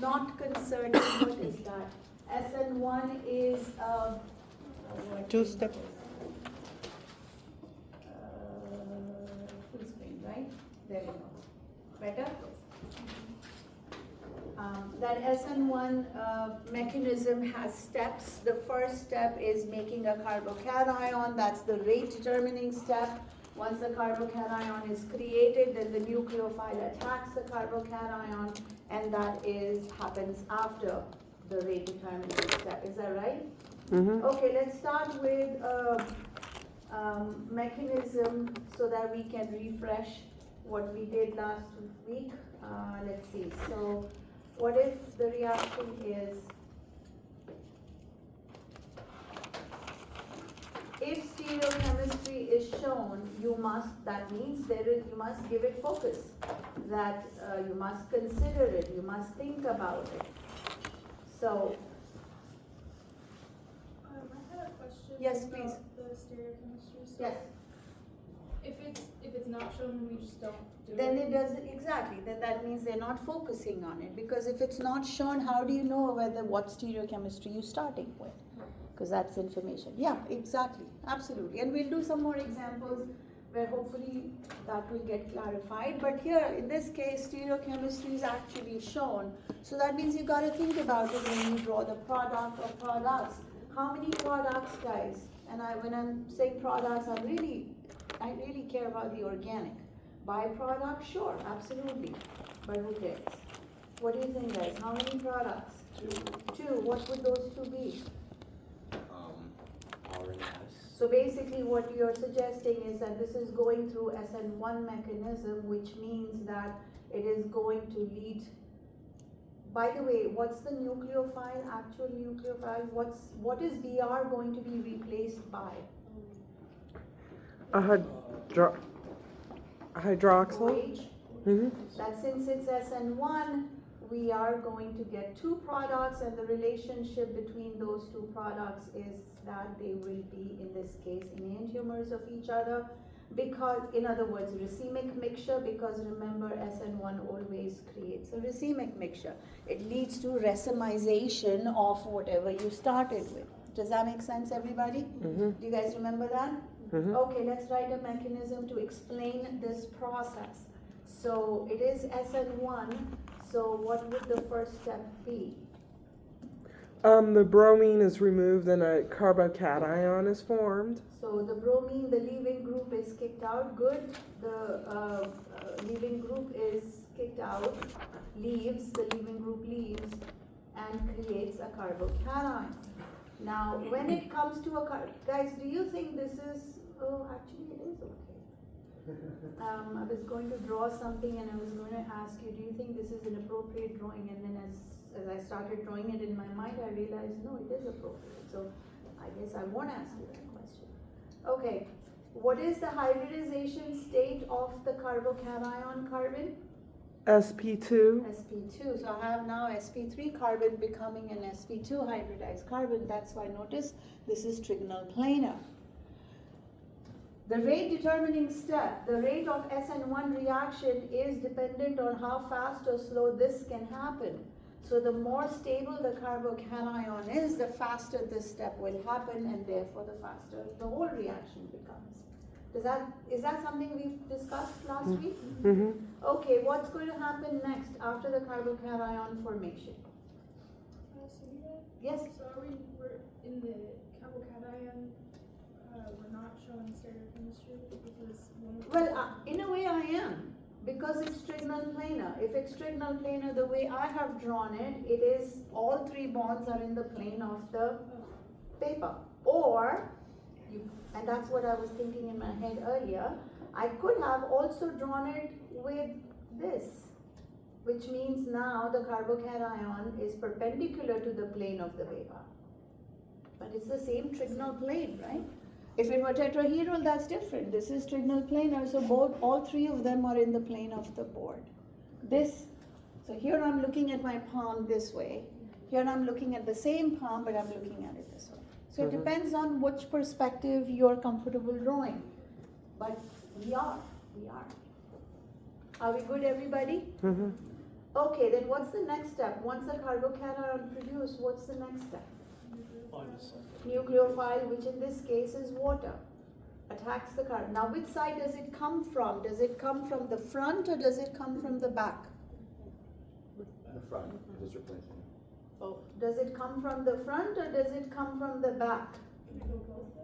not concerning, what is that? SN1 is Two step. Full screen, right? There we go. Better? That SN1 mechanism has steps. The first step is making a carbocation. That's the rate determining step. Once the carbocation is created, then the nucleophile attacks the carbocation, and that happens after the rate determining step. Is that right? Mm-hmm. Okay, let's start with mechanism so that we can refresh what we did last week. Let's see. So, what if the reaction is, if stereochemistry is shown, that means you must give it focus, that you must consider it, you must think about it. So, I had a question. Yes, about please. The stereochemistry. So yes. If it's not shown, we just don't do Then it. it doesn't, exactly, then that means they're not focusing on it, because if it's not shown, how do you know what stereochemistry you're starting with? Because that's information. Yeah, exactly, absolutely. And we'll do some more examples where hopefully that will get clarified. But here, in this case, stereochemistry is actually shown. So that means you got to think about it when you draw the product or products. How many products, guys? And when I'm saying products, I really care about the organic. Byproduct, sure, absolutely. But who cares? What do you think, guys? How many products? Two. What would those two be? R and S. So basically what you're suggesting is that this is going through SN1 mechanism, which means that it is going to lead. By the way, what's the nucleophile, actual nucleophile? What is Br going to be replaced by? A hydroxyl. OH. Mm-hmm. That since it's SN1, we are going to get two products, and the relationship between those two products is that they will be, in this case, enantiomers of each other, because, in other words, racemic mixture, because remember, SN1 always creates a racemic mixture. It leads to racemization of whatever you started with. Does that make sense, everybody? Mm-hmm. Do you guys remember that? Mm-hmm. Okay, let's write a mechanism to explain this process. So it is SN1, so what would the first step be? The bromine is removed and a carbocation is formed. So the bromine, the leaving group is kicked out, good. The leaving group is kicked out, leaves, the leaving group leaves and creates a carbocation. Now, when it comes to guys, do you think this is, oh, actually it is okay. I was going to draw something and I was going to ask you, do you think this is an appropriate drawing? And then as I started drawing it in my mind, I realized, no, it is appropriate. So I guess I won't ask you that question. Okay, what is the hybridization state of the carbocation carbon? sp2. sp2. So I have now sp3 carbon becoming an sp2 hybridized carbon. That's why notice this is trigonal planar. The rate determining step, the rate of SN1 reaction is dependent on how fast or slow this can happen. So the more stable the carbocation is, the faster this step will happen, and therefore the faster the whole reaction becomes. Is that something we've discussed last week? Mm-hmm. Okay, what's going to happen next after the carbocation formation? Yes? So we're in the carbocation, we're not showing stereochemistry because Well, in a way I am, because it's trigonal planar. If it's trigonal planar, the way I have drawn it, it is all three bonds are in the plane of the paper. Or, and that's what I was thinking in my head earlier, I could have also drawn it with this, which means now the carbocation is perpendicular to the plane of the paper. But it's the same trigonal plane, right? If it were tetrahedral, that's different. This is trigonal planar, so all three of them are in the plane of the board. So here I'm looking at my palm this way. Here I'm looking at the same palm, but I'm looking at it this way. So it depends on which perspective you're comfortable drawing. But we are. Are we good, everybody? Mm-hmm. Okay, then what's the next step? Once the carbocation produced, what's the next step? Nucleophile, which in this case is water, attacks the carbon. Now, which side does it come from? Does it come from the front or does it come from the back? The front, it is replacing. Oh. Does it come from the front or does it come from the back?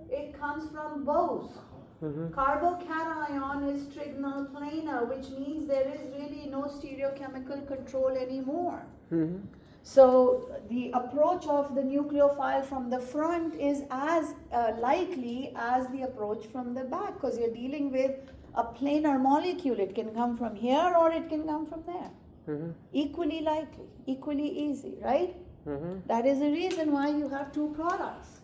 It comes from both. Carbocation is trigonal planar, which means there is really no stereochemical control anymore. So the approach of the nucleophile from the front is as likely as the approach from the back, because you're dealing with a planar molecule. It can come from here or it can come from there. Equally likely, equally easy, right? That is the reason why you have two products.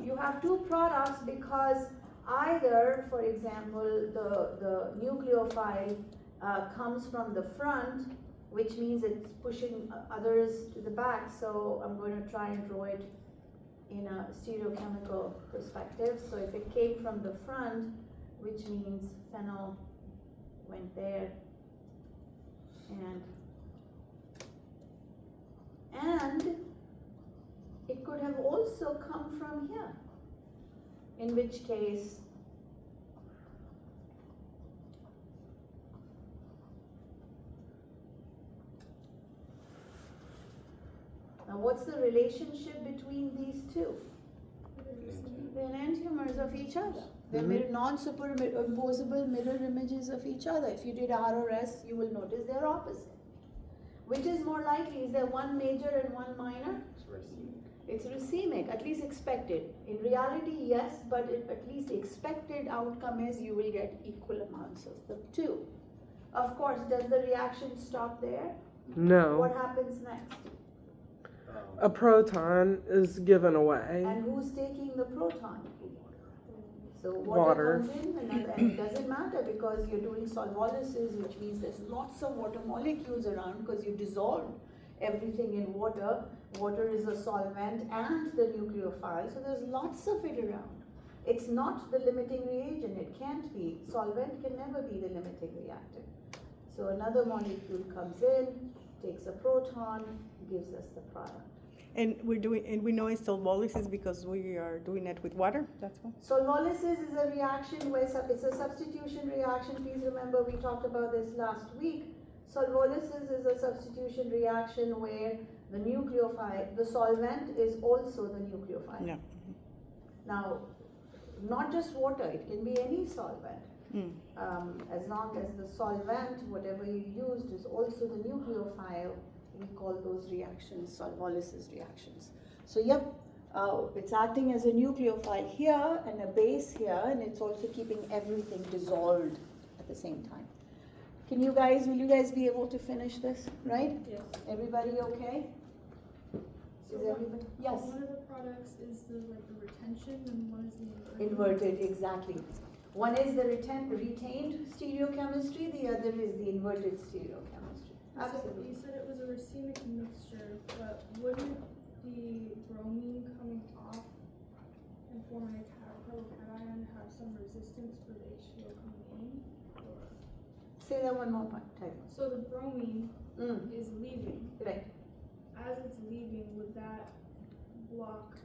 You have two products because either, for example, the nucleophile comes from the front, which means it's pushing others to the back. So I'm going to try and draw it in a stereochemical perspective. So if it came from the front, which means phenyl went there, and it could have also come from here, in which case now what's the relationship between these two? They're enantiomers of each other. They're non-superimposable mirror images of each other. If you did R or S, you will notice they're opposite. Which is more likely? Is there one major and one minor? It's racemic, at least expected. In reality, yes, but at least the expected outcome is you will get equal amounts of the two. Of course, does the reaction stop there? No. What happens next? A proton is given away. And who's taking the proton? So Water. comes in, and it doesn't matter because you're doing solvolysis, which means there's lots of water molecules around because you dissolve everything in water. Water is a solvent and the nucleophile, so there's lots of it around. It's not the limiting reagent, it can't be. Solvent can never be the limiting reactant. So another molecule comes in, takes a proton, gives us the product. And we know it's solvolysis because we are doing it with water. That's why. Solvolysis is a reaction where it's a substitution reaction. Please remember we talked about this last week. Solvolysis is a substitution reaction where the nucleophile, the solvent is also the nucleophile. Yeah. Now, not just water, it can be any solvent. As long as the solvent, whatever you used, is also the nucleophile, we call those reactions solvolysis reactions. So yep, it's acting as a nucleophile here and a base here, and it's also keeping everything dissolved at the same time. Will you guys be able to finish this, right? Yes. Everybody okay? So Is everybody? Yes. One of the products is the retention and one is the Inverted, exactly. One is the retained stereochemistry, the other is the inverted stereochemistry. Absolutely. You said it was a racemic mixture, but wouldn't the bromine coming off and forming a carbocation have some resistance for the H2O coming in? Or? Say that one more time. So the bromine is leaving. Right. As it's leaving, would that block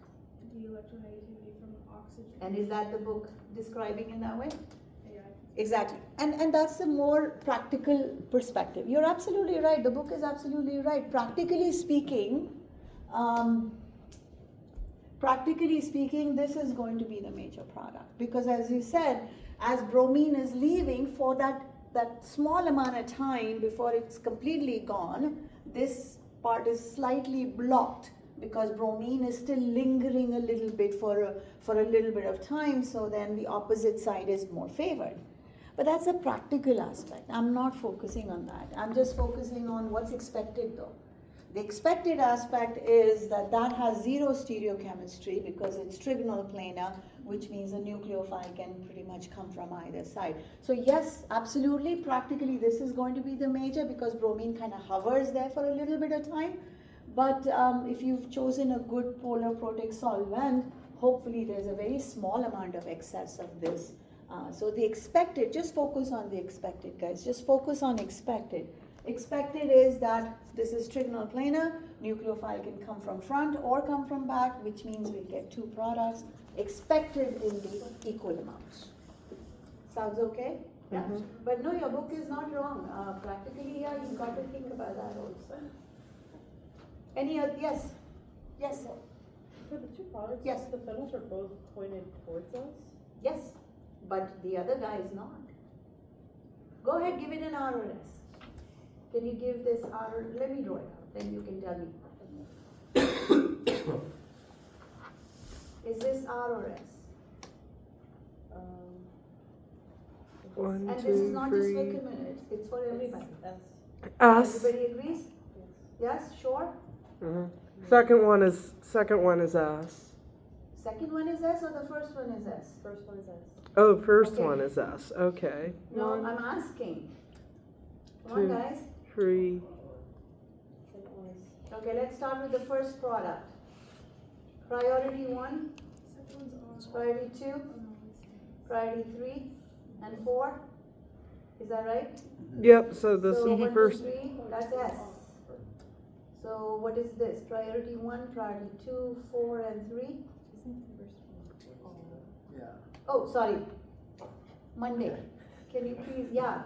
the electronegativity from oxygen? And is that the book describing in that way? Yeah. Exactly. And that's the more practical perspective. You're absolutely right. The book is absolutely right. Practically speaking, this is going to be the major product. Because as you said, as bromine is leaving for that small amount of time before it's completely gone, this part is slightly blocked because bromine is still lingering a little bit for a little bit of time, so then the opposite side is more favored. But that's a practical aspect. I'm not focusing on that. I'm just focusing on what's expected though. The expected aspect is that has zero stereochemistry because it's trigonal planar, which means a nucleophile can pretty much come from either side. So yes, absolutely, practically this is going to be the major because bromine kind of hovers there for a little bit of time. But if you've chosen a good polar protic solvent, hopefully there's a very small amount of excess of this. So the expected, just focus on the expected, guys. Just focus on expected. Expected is that this is trigonal planar, nucleophile can come from front or come from back, which means we'll get two products expected in the equal amounts. Sounds okay? Yeah. Mhm. But no, your book is not wrong. Practically, yeah, you've got to think about that also. Any other, yes? Yes, For the two products, Yes. the funnels are both pointed towards us. yes, but the other guy is not. Go ahead, give it an R or S. Can you give this R, let me draw it out, then you can tell me. Is this R or S? One, And this is two, not just for three. communities, it's for everybody. S. S. Everybody agrees? Yes. Yes, sure? Mhm. Second one is S. Second one is S or the first one is S? First one is S. Oh, first Okay. one is S. Okay. No, One, I'm asking. Come on, two. guys. 3. Second one is Okay, let's start with the first product. Priority 1, Second one's on. priority 2, Oh, no, it's priority 3, and 4. Is that right? Yep. So this So will be 1, 2, first. 3, that's S. So what is this? Priority 1, priority 2, 4, and 3? Isn't the first one? Yeah. Oh, sorry. Monday. Can you please, yeah.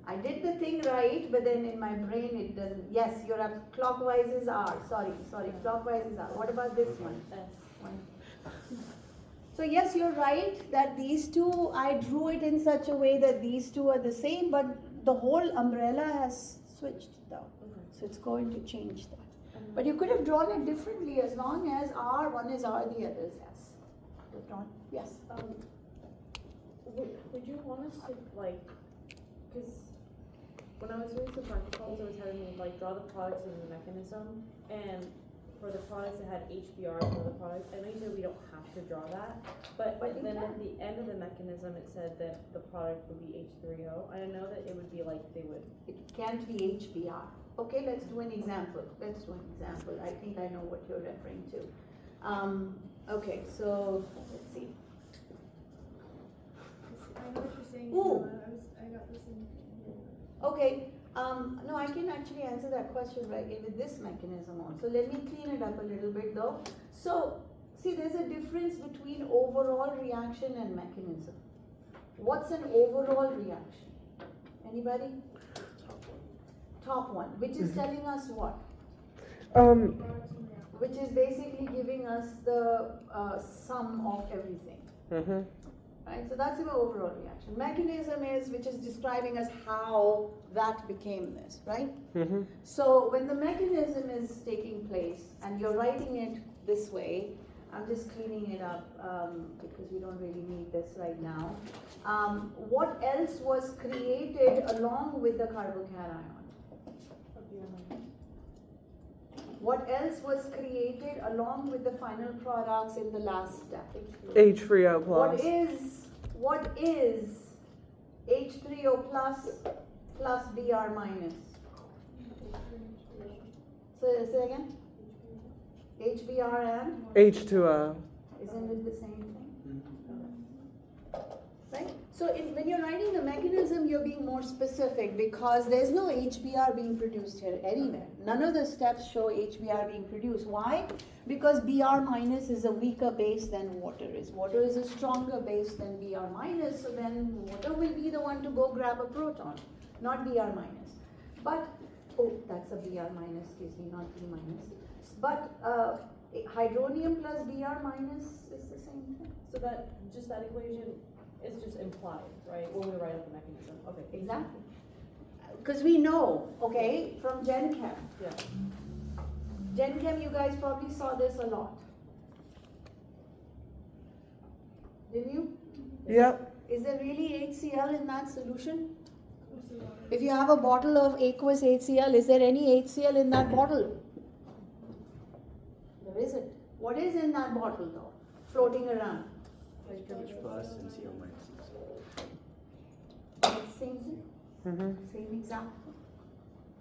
I did the thing right, but then in my brain it doesn't. Yes, you're up. Clockwise is R. Sorry. Clockwise is R. What about this one? S. So yes, you're right that these two, I drew it in such a way that these two are the same, but the whole umbrella has switched now. Okay. So it's going to change that. But you could have drawn it differently as long as R, one is R, the other is S. You've drawn, yes. Would you want us to like, because when I was doing some practicals, it was having me like draw the products in the mechanism, and for the products that had HBR for the products, I know you said we don't have to draw that, but But you then at can. the end of the mechanism, it said that the product would be H3O. I know that it would be like they would. It can't be HBR. Okay, let's do an example. I think I know what you're referring to. Okay, so let's see. I know what you're saying. Ooh. I got the same thing. Okay, no, I can actually answer that question right with this mechanism also. Let me clean it up a little bit though. So, see, there's a difference between overall reaction and mechanism. What's an overall reaction? Anybody? Top one, which is telling us what? Which is basically giving us the sum of everything. Mhm. Right, so that's the overall reaction. Mechanism is, which is describing us how that became this, right? Mhm. So when the mechanism is taking place and you're writing it this way, I'm just cleaning it up because we don't really need this right now. What else was created along with the carbocation? What else was created along with the final products in the last step? H3O plus. What is H3O plus Br minus? Say again. HBr and H2O. isn't it the same thing? Right? So when you're writing the mechanism, you're being more specific because there's no HBr being produced here anywhere. None of the steps show HBr being produced. Why? Because Br minus is a weaker base than water is. Water is a stronger base than Br minus, so then water will be the one to go grab a proton, not Br minus. But, oh, that's a Br minus, excuse me, not B minus. But hydronium plus Br minus is the same thing. So that just that equation is just implied, right? When we write up the mechanism. Okay. Exactly. Because we know, okay, from Gen Chem. Yeah. Gen Chem, you guys probably saw this a lot. Didn't you? Yep. Is there really HCl in that solution? If you have a bottle of aqueous HCl, is there any HCl in that bottle? There isn't. What is in that bottle though, floating around? H plus and CO minus. Same thing, Mhm. same example.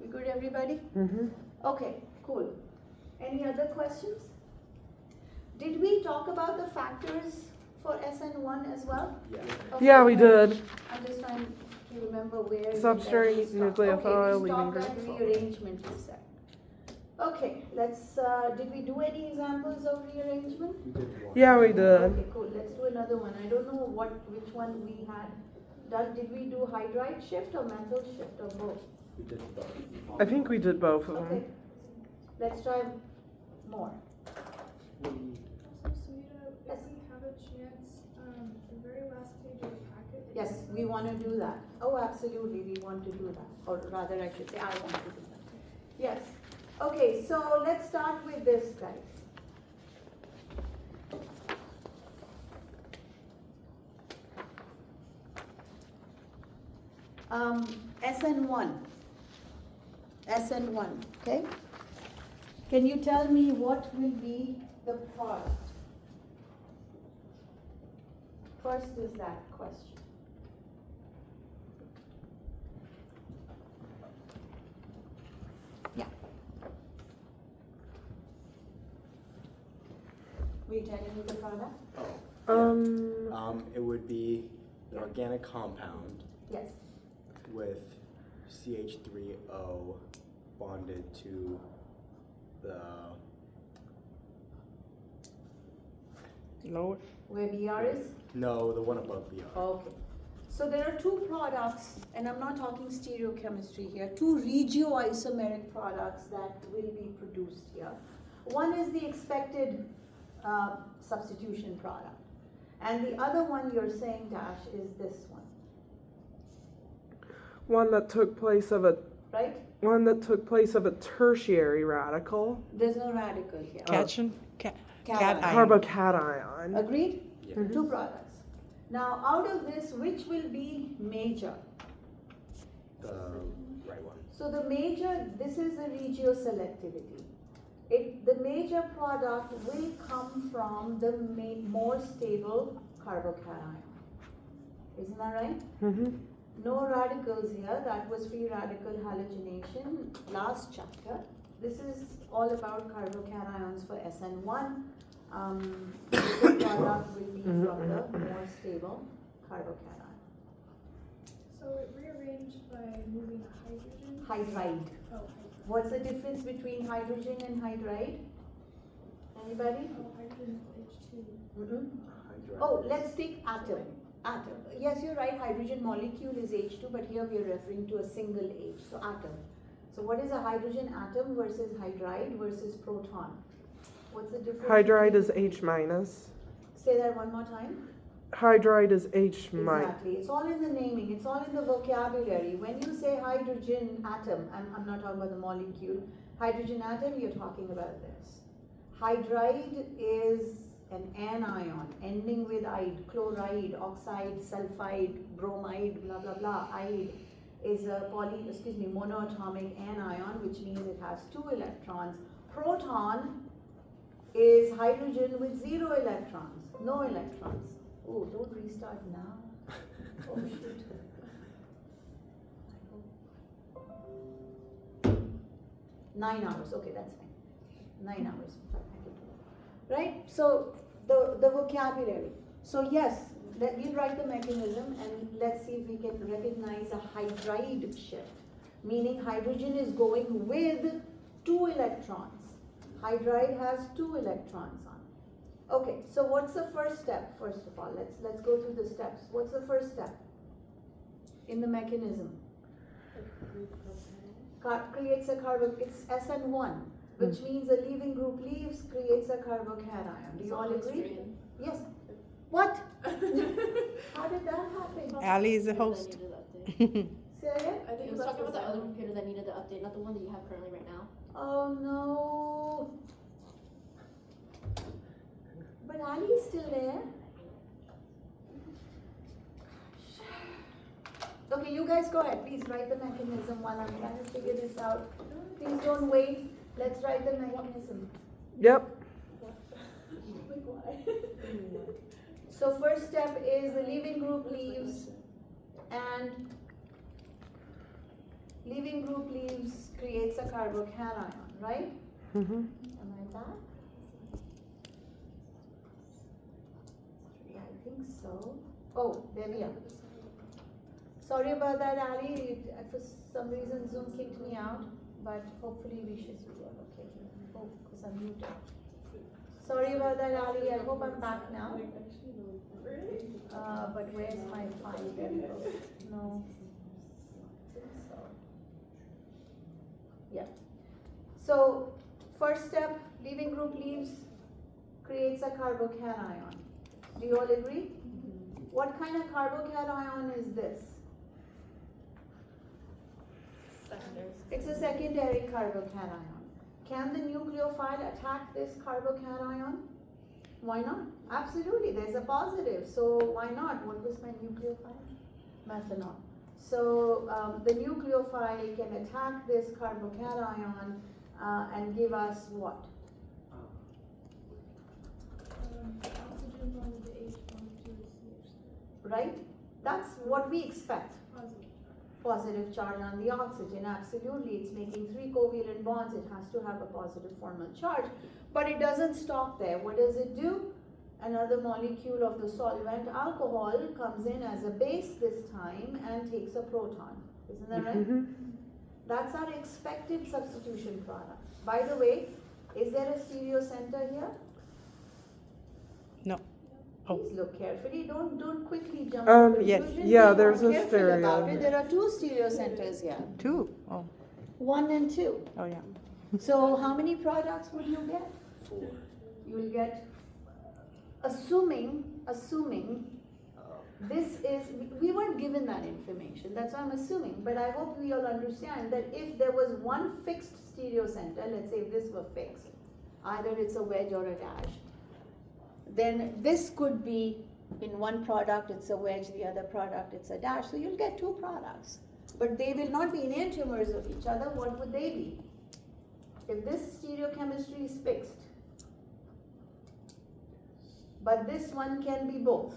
We good, everybody? Mhm. Okay, cool. Any other questions? Did we talk about the factors for SN1 as well? Yeah. Okay, Yeah, we good. did. I'm just trying to you remember where. Substrate, we stopped. nucleophile, Okay, we leaving stopped at group. rearrangement, you said. Okay, let's, did we do any examples of rearrangement? We did one. Yeah, we did. Okay, cool, let's do another one. I don't know which one we had done. Did we do hydride shift or methyl shift or both? We did both. I think we did both of Okay, them. let's try more. Also, Sunita, Yes. if we have a chance, the very last page of the packet. it Yes, looks we like- want to do that. Oh, absolutely, we want to do that. Or rather, I should say, I want to do that. Yes. Okay, so let's start with this, guys. SN1. SN1, okay? Can you tell me what will be the product? First is that question. Yeah. Will you tell me the product? It would be the organic compound Yes. with CH3O bonded to the Lower. Where BR is? no, the one above BR. Okay. So there are two products, and I'm not talking stereochemistry here, two regioisomeric products that will be produced here. One is the expected substitution product, and the other one you're saying, Dash, is this one, One that took place of a tertiary radical. There's no radical here. Cation. Cation. Carbocation. Agreed? Yeah. Mhm. Two products. Now, out of this, which will be major? The right one. So the major, this is the regioselectivity. The major product will come from the more stable carbocation. Isn't that right? Mm-hmm. No radicals here, that was free radical halogenation last chapter. This is all about carbocations for SN1. The product will be from the more stable carbocation. So it rearranged by moving a hydrogen. Hydride. Oh, hydrogen. What's the difference between hydrogen and hydride? Anybody? Oh, hydrogen is H2. Mm-mm. Hydride. Oh, let's take atom. Atom. Yes, you're right, hydrogen molecule is H2, but here we are referring to a single H, so atom. So what is a hydrogen atom versus hydride versus proton? What's the difference? Hydride between is the two? H minus. Say that one more time. Hydride is H minus. Exactly. It's all in the naming. It's all in the vocabulary. When you say hydrogen atom, I'm not talking about the molecule. Hydrogen atom, you're talking about this. Hydride is an anion ending with ide, chloride, oxide, sulfide, bromide, blah blah blah. Ide is a monoatomic anion, which means it has 2 electrons. Proton is hydrogen with 0 electrons, no electrons. Oh, don't restart now. Oh shoot. 9 hours, okay, that's fine. 9 hours, fine, I can do that. Right? So the vocabulary. So yes, we'll write the mechanism and let's see if we can recognize a hydride shift. Meaning hydrogen is going with 2 electrons. Hydride has 2 electrons on it. Okay, so what's the first step? First of all, let's go through the steps. What's the first step in the mechanism? Creates a it's SN1, which means a leaving group leaves, creates a carbocation. Do you all agree? Yes. What? How did that happen? Ali is the host. Say it. I think He was talking about the other computer that needed the update, not the one that you have currently right now. Oh no. But Ali is still there. Okay, you guys go ahead. Please write the mechanism while I'm trying to figure this out. Please don't wait. Let's write the mechanism. Yep. So first step is the leaving group leaves, and leaving group leaves creates a carbocation, right? Mm-hmm. Am I back? Yeah, I think so. Oh, there we are. Sorry about that, Ali. For some reason Zoom kicked me out, but hopefully we should be okay. Oh, because I'm muted. Sorry about that, Ali. I hope I'm back now. But where's my file? There it goes. No. So, yeah. So, first step, leaving group leaves, creates a carbocation. Do you all agree? What kind of carbocation is this? Secondary. It's a secondary carbocation. Can the nucleophile attack this carbocation? Why not? Absolutely, there's a positive, so why not? What was my nucleophile? Methanol. So the nucleophile can attack this carbocation and give us what? Oxygen bonded to H bonded to CH. Right? That's what we expect. Positive. Positive charge on the oxygen, absolutely. It's making 3 covalent bonds. It has to have a positive formal charge. But it doesn't stop there. What does it do? Another molecule of the solvent, alcohol, comes in as a base this time and takes a proton. Isn't that right? Mm-hmm. That's our expected substitution product. By the way, is there a stereo center here? No. Oh. Please look carefully. Don't quickly jump to Yes. conclusions. Yeah, Be there's a careful stereo about it. here. There are 2 stereo centers here. 2. Oh. 1 and 2. Oh, yeah. So how many products would you get? 4. You will get, assuming this is, we weren't given that information, that's why I'm assuming, but I hope we all understand that if there was one fixed stereo center, let's say if this were fixed, either it's a wedge or a dash, then this could be in one product it's a wedge, the other product it's a dash, so you'll get 2 products. But they will not be enantiomers of each other. What would they be? If this stereochemistry is fixed, but this one can be both.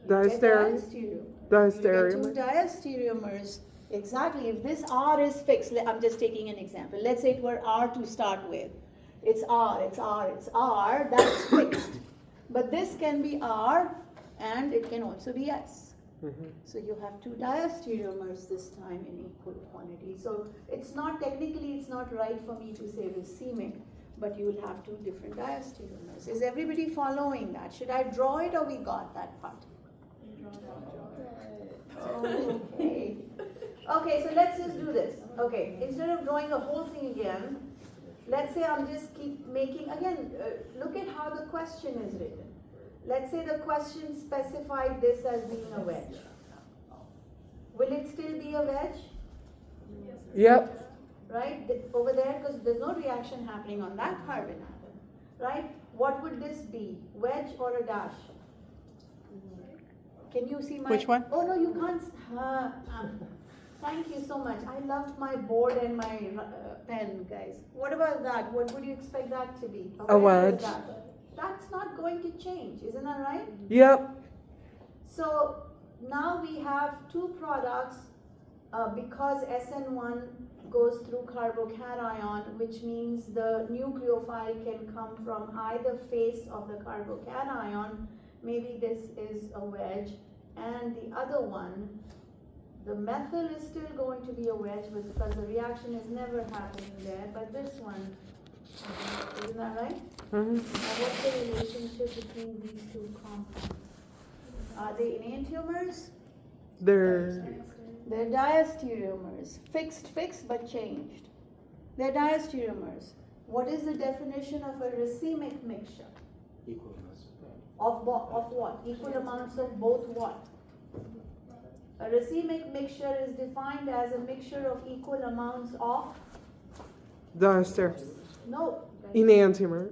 Diastereomers. You get Diastereomer. 2 diastereomers. Exactly. If this R is fixed, I'm just taking an example. Let's say it were R to start with. It's R, it's R, it's R. That's fixed. But this can be R and it can also be S. Mm-hmm. So you have 2 diastereomers this time in equal quantity. So it's not, technically it's not right for me to say racemic, but you will have 2 different diastereomers. Is everybody following that? Should I draw it or we got that part? Okay. Okay, so let's just do this. Okay, instead of drawing the whole thing again, let's say I'm just keep making, again, look at how the question is written. Let's say the question specified this as being a wedge. Will it still be a wedge? Yep. Right? Over there, because there's no reaction happening on that carbon atom. Right? What would this be? Wedge or a dash? Can you see my... Which one? Oh, no, you can't. Thank you so much. I loved my board and my pen, guys. What about that? What would you expect that to be? A wedge. Dash? That's not going to change, isn't that right? Yep. So now we have 2 products because SN1 goes through carbocation, which means the nucleophile can come from either face of the carbocation. Maybe this is a wedge, and the other one, the methyl is still going to be a wedge because the reaction is never happening there, but this one, isn't that right? Mm-hmm. Now what's the relationship between these 2 compounds? Are they enantiomers? They're They're diastereomers. Fixed, but changed. They're diastereomers. What is the definition of a racemic mixture? Equal amounts. Of what? Equal amounts of both what? A racemic mixture is defined as a mixture of equal amounts of? diaster. No. Enantiomer.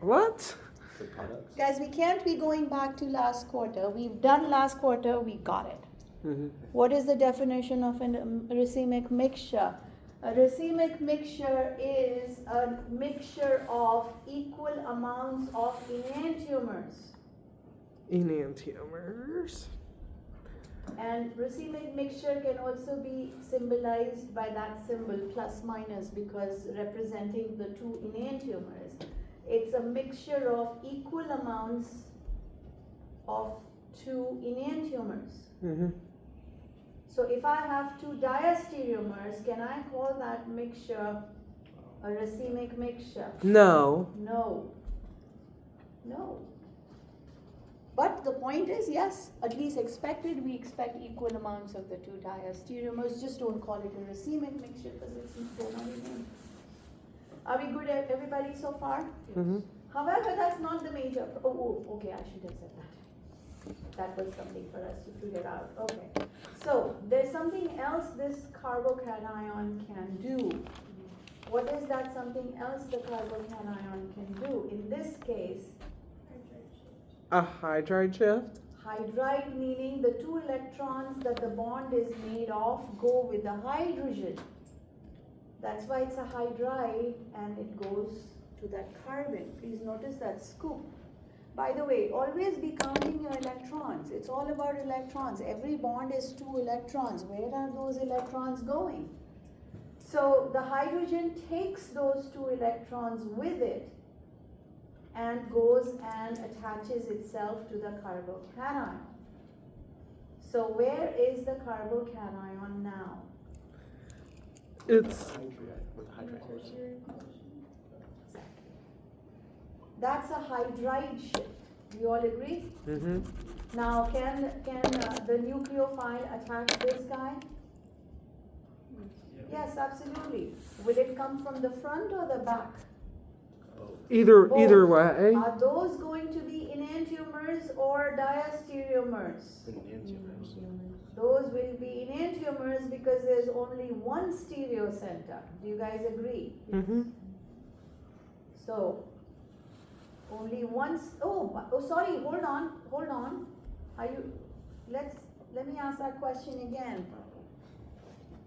What? The products. Guys, we can't be going back to last quarter. We've done last quarter, we got it. Mm-hmm. What is the definition of a racemic mixture? A racemic mixture is a mixture of equal amounts of enantiomers. Enantiomers. And racemic mixture can also be symbolized by that symbol plus minus because representing the 2 enantiomers. It's a mixture of equal amounts of 2 enantiomers. Mm-hmm. So if I have two diastereomers, can I call that mixture a racemic mixture? No. No. No. But the point is, yes, at least expected, we expect equal amounts of the two diastereomers. Just don't call it a racemic mixture because they're not even. Are we good at everybody so far? Mm-hmm. However, that's not the major. Okay, I should have said that. That was something for us to figure out. Okay. So there's something else this carbocation can do. What is that something else the carbocation can do? In this case, A hydride shift? hydride meaning the two electrons that the bond is made of go with the hydrogen. That's why it's a hydride and it goes to that carbon. Please notice that scoop. By the way, always be counting your electrons. It's all about electrons. Every bond is two electrons. Where are those electrons going? So the hydrogen takes those two electrons with it and goes and attaches itself to the carbocation. So where is the carbocation now? It's With the hydride. That's a hydride shift. Do you all agree? mm-hmm. Now, can the nucleophile attach this guy? Yes, absolutely. Will it come from the front or the back? Either Both. way. Are those going to be enantiomers or diastereomers? Enantiomers. Those will be enantiomers because there's only one stereocenter. Do you guys agree? Mm-hmm. So, only one. Sorry. Hold on. Are you? Let me ask that question again.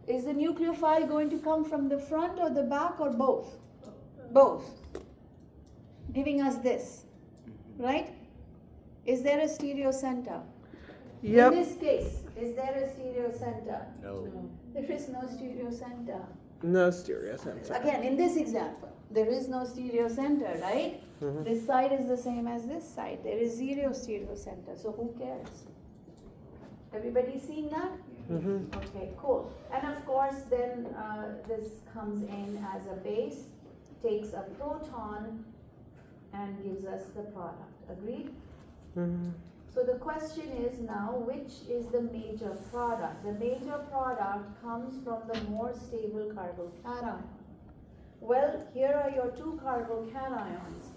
Is the nucleophile going to come from the front or the back or both? Both. Giving us this, right? Is there a stereocenter? Yep. In this case, is there a stereocenter? No. There is no stereocenter. No stereocenter. Again, in this example, there is no stereocenter, right? Mhm. This side is the same as this side. There is zero stereocenter, so who cares? Everybody seeing that? Mm-hmm. Okay, cool. And of course, then this comes in as a base, takes a proton, and gives us the product. Agreed? Mm-hmm. So the question is now, which is the major product? The major product comes from the more stable carbocation. Well, here are your two carbocations.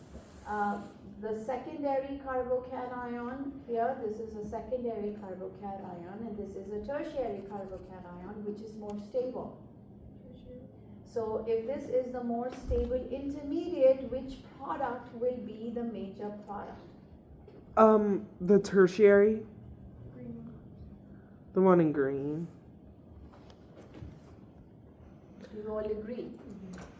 The secondary carbocation here, this is a secondary carbocation, and this is a tertiary carbocation, which is more stable. So if this is the more stable intermediate, which product will be the major product? The tertiary, Green. the one in green. Do you all agree?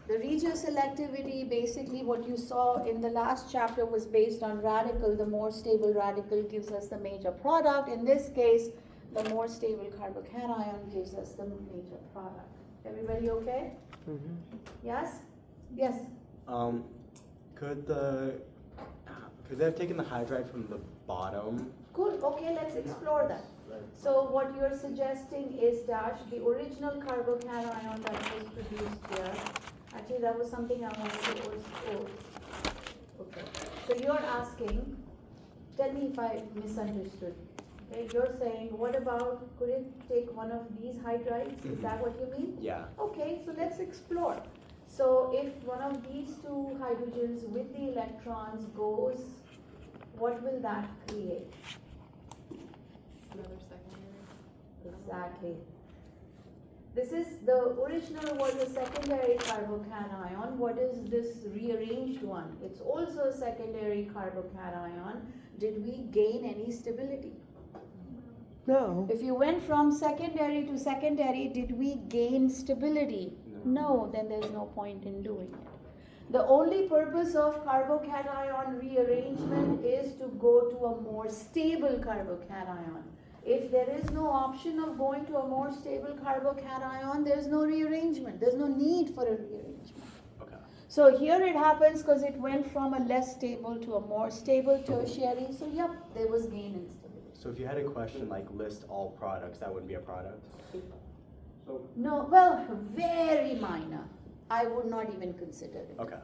The regioselectivity, basically what you saw in the last chapter was based on radical. The more stable radical gives us the major product. In this case, the more stable carbocation gives us the major product. Everybody okay? Mm-hmm. Yes? Yes? Could they have taken the hydride from the bottom? Good, okay, let's explore that. So what you're suggesting is that the original carbocation that was produced here, actually that was something I wanted to okay. So you're asking, tell me if I misunderstood. Okay, you're saying, what about, could it take one of these hydrides? Is that what you mean? Yeah. Okay, so let's explore. So if one of these two hydrogens with the electrons goes, what will that create? Another secondary. Exactly. This is, the original was a secondary carbocation. What is this rearranged one? It's also a secondary carbocation. Did we gain any stability? No. If you went from secondary to secondary, did we gain stability? No, then there's no point in doing it. The only purpose of carbocation rearrangement is to go to a more stable carbocation. If there is no option of going to a more stable carbocation, there's no rearrangement. There's no need for a rearrangement. Okay. So here it happens because it went from a less stable to a more stable tertiary. So yep, there was gain in stability. So if you had a question like list all products, that wouldn't be a product? So, No, well, very minor. I would not even consider it. Okay.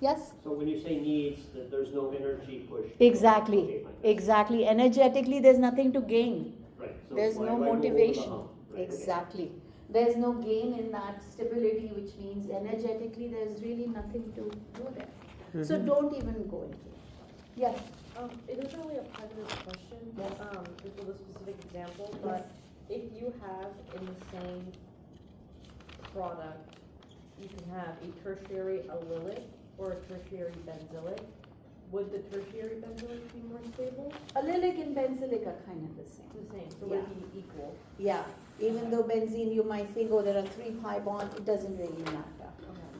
Yes? so when you say needs, that there's no energy push? Exactly, Okay, fine. exactly. Energetically, there's nothing to gain. Right, so There's why no go over the motivation. hump? Right, okay. Exactly. There's no gain in that stability, which means energetically, there's really nothing to do there. So don't even go into it. Yes? It isn't really a positive question, Yes. just with a specific example, but if you have in the same product, you can have a tertiary allylic or a tertiary benzylic, would the tertiary benzylic be more stable? Allylic and benzylic are kind of the same. The same, so would it be equal? Yeah, even though benzene, you might think, oh, there are 3 pi bonds, it doesn't really matter.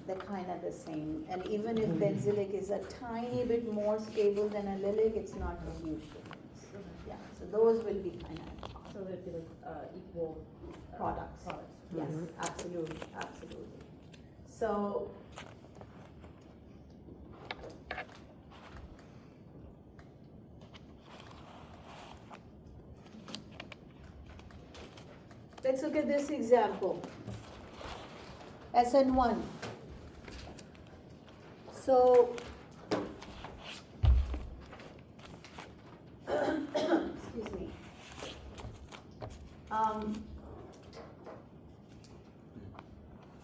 They're kind of the same. And even if benzylic is a tiny bit more stable than allylic, it's not a huge difference. Yeah, so those will be kind of So they'd be like, equal. products. Products. Yes, absolutely, absolutely. So, let's look at this example. SN1. So, excuse me.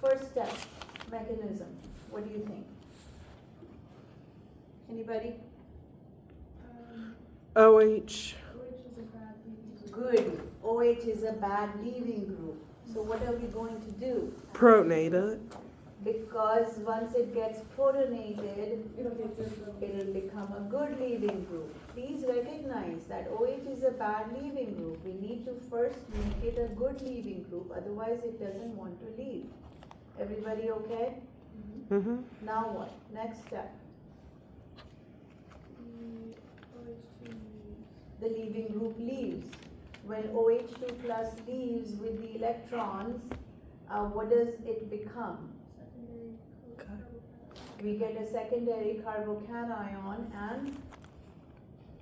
First step, mechanism. What do you think? Anybody? OH. Which is a bad leaving group. Good. OH is a bad leaving group. So what are we going to do? Protonate it. Because once it gets protonated, it'll become a good leaving group. Please recognize that OH is a bad leaving group. We need to first make it a good leaving group, otherwise it doesn't want to leave. Everybody okay? Mm-hmm. Now what? Next step. The leaving group leaves. When OH2 plus leaves with the electrons, what does it become? We get a secondary carbocation and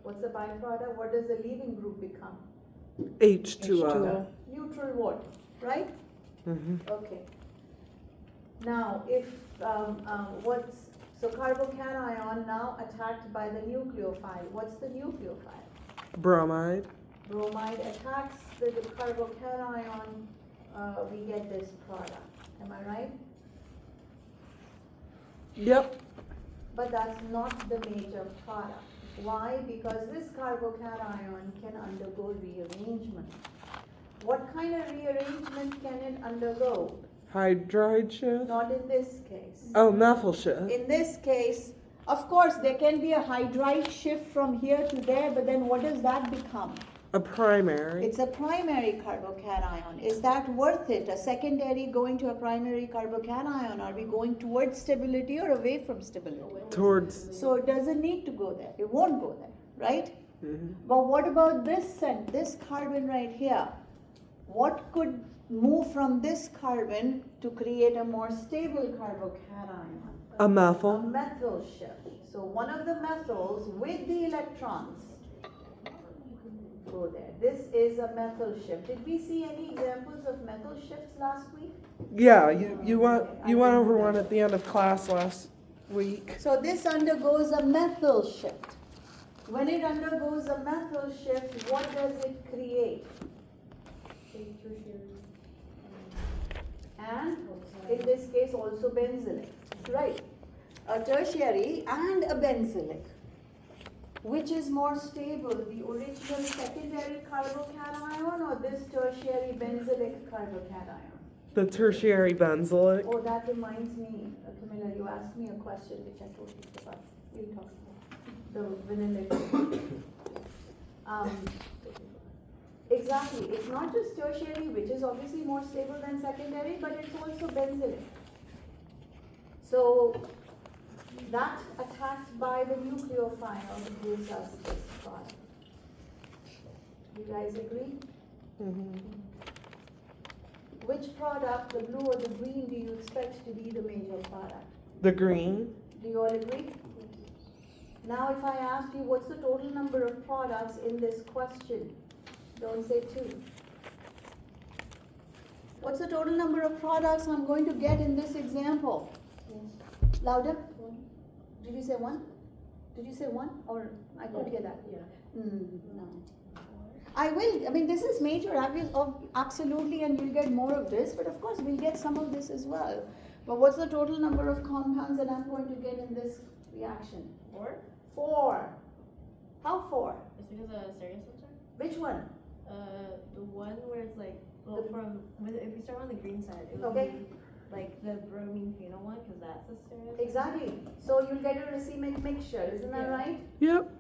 what's the byproduct? What does the leaving group become? H2O. Neutral water, right? Mm-hmm. Okay. Now, if so carbocation now attacked by the nucleophile. What's the nucleophile? Bromide. Bromide attacks the carbocation. We get this product. Am I right? Yep. But that's not the major product. Why? Because this carbocation can undergo rearrangement. What kind of rearrangement can it undergo? Hydride shift. Not in this case. Oh, methyl shift. In this case, of course, there can be a hydride shift from here to there, but then what does that become? A primary. It's a primary carbocation. Is that worth it? A secondary going to a primary carbocation? Are we going towards stability or away from stability? Towards. So it doesn't need to go there. It won't go there, right? Mm-hmm. But what about this end, this carbon right here? What could move from this carbon to create a more stable carbocation? A A methyl. methyl shift. So one of the methyls with the electrons go there. This is a methyl shift. Did we see any examples of methyl shifts last week? Yeah, you went over one at the end of class last week. So this undergoes a methyl shift. When it undergoes a methyl shift, what does it create? And in this case also benzylic, right? A tertiary and a benzylic. Which is more stable, the original secondary carbocation or this tertiary benzylic carbocation? The tertiary benzylic. Oh, that reminds me, Camilla, you asked me a question which I totally forgot. We'll talk about the vanilla. Exactly, it's not just tertiary, which is obviously more stable than secondary, but it's also benzylic. So that attacked by the nucleophile gives us this product. You guys agree? Mm-hmm. Which product, the blue or the green, do you expect to be the major product? The green. Do you all agree? Now if I ask you what's the total number of products in this question, Don't say 2. What's the total number of products I'm going to get in this example? Louder? Did you say 1? Did you say 1? Or I could hear that? Yeah. No. I will, I mean, this is major, absolutely, and you'll get more of this, but of course we'll get some of this as well. But what's the total number of compounds that I'm going to get in this reaction? 4? 4. How 4? It's because of stereocenter? Which one? The one where it's like, well, if you start on the green side, it would Okay. be like the bromine phenol one, because that's a stereocenter. Exactly. So you'll get a racemic mixture, isn't that Yeah. right? Yep.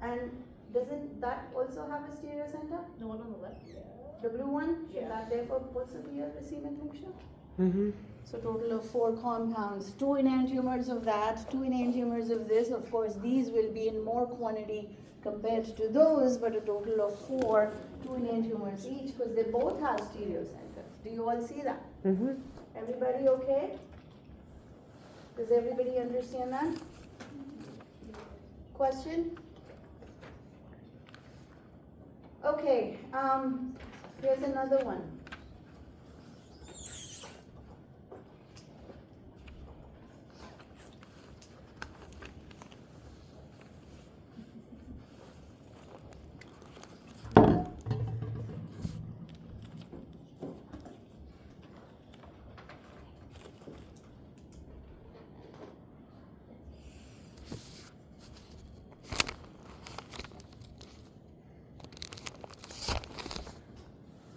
And doesn't that also have a stereocenter? The one on the left? Yeah. The blue one? Should Yeah. that therefore also be a racemic mixture? Mm-hmm. So total of 4 compounds, 2 enantiomers of that, 2 enantiomers of this. Of course, these will be in more quantity compared to those, but a total of 4, 2 enantiomers each, because they both have stereocenters. Do you all see that? Mm-hmm. Everybody okay? Does everybody understand that? Question? Okay, here's another one.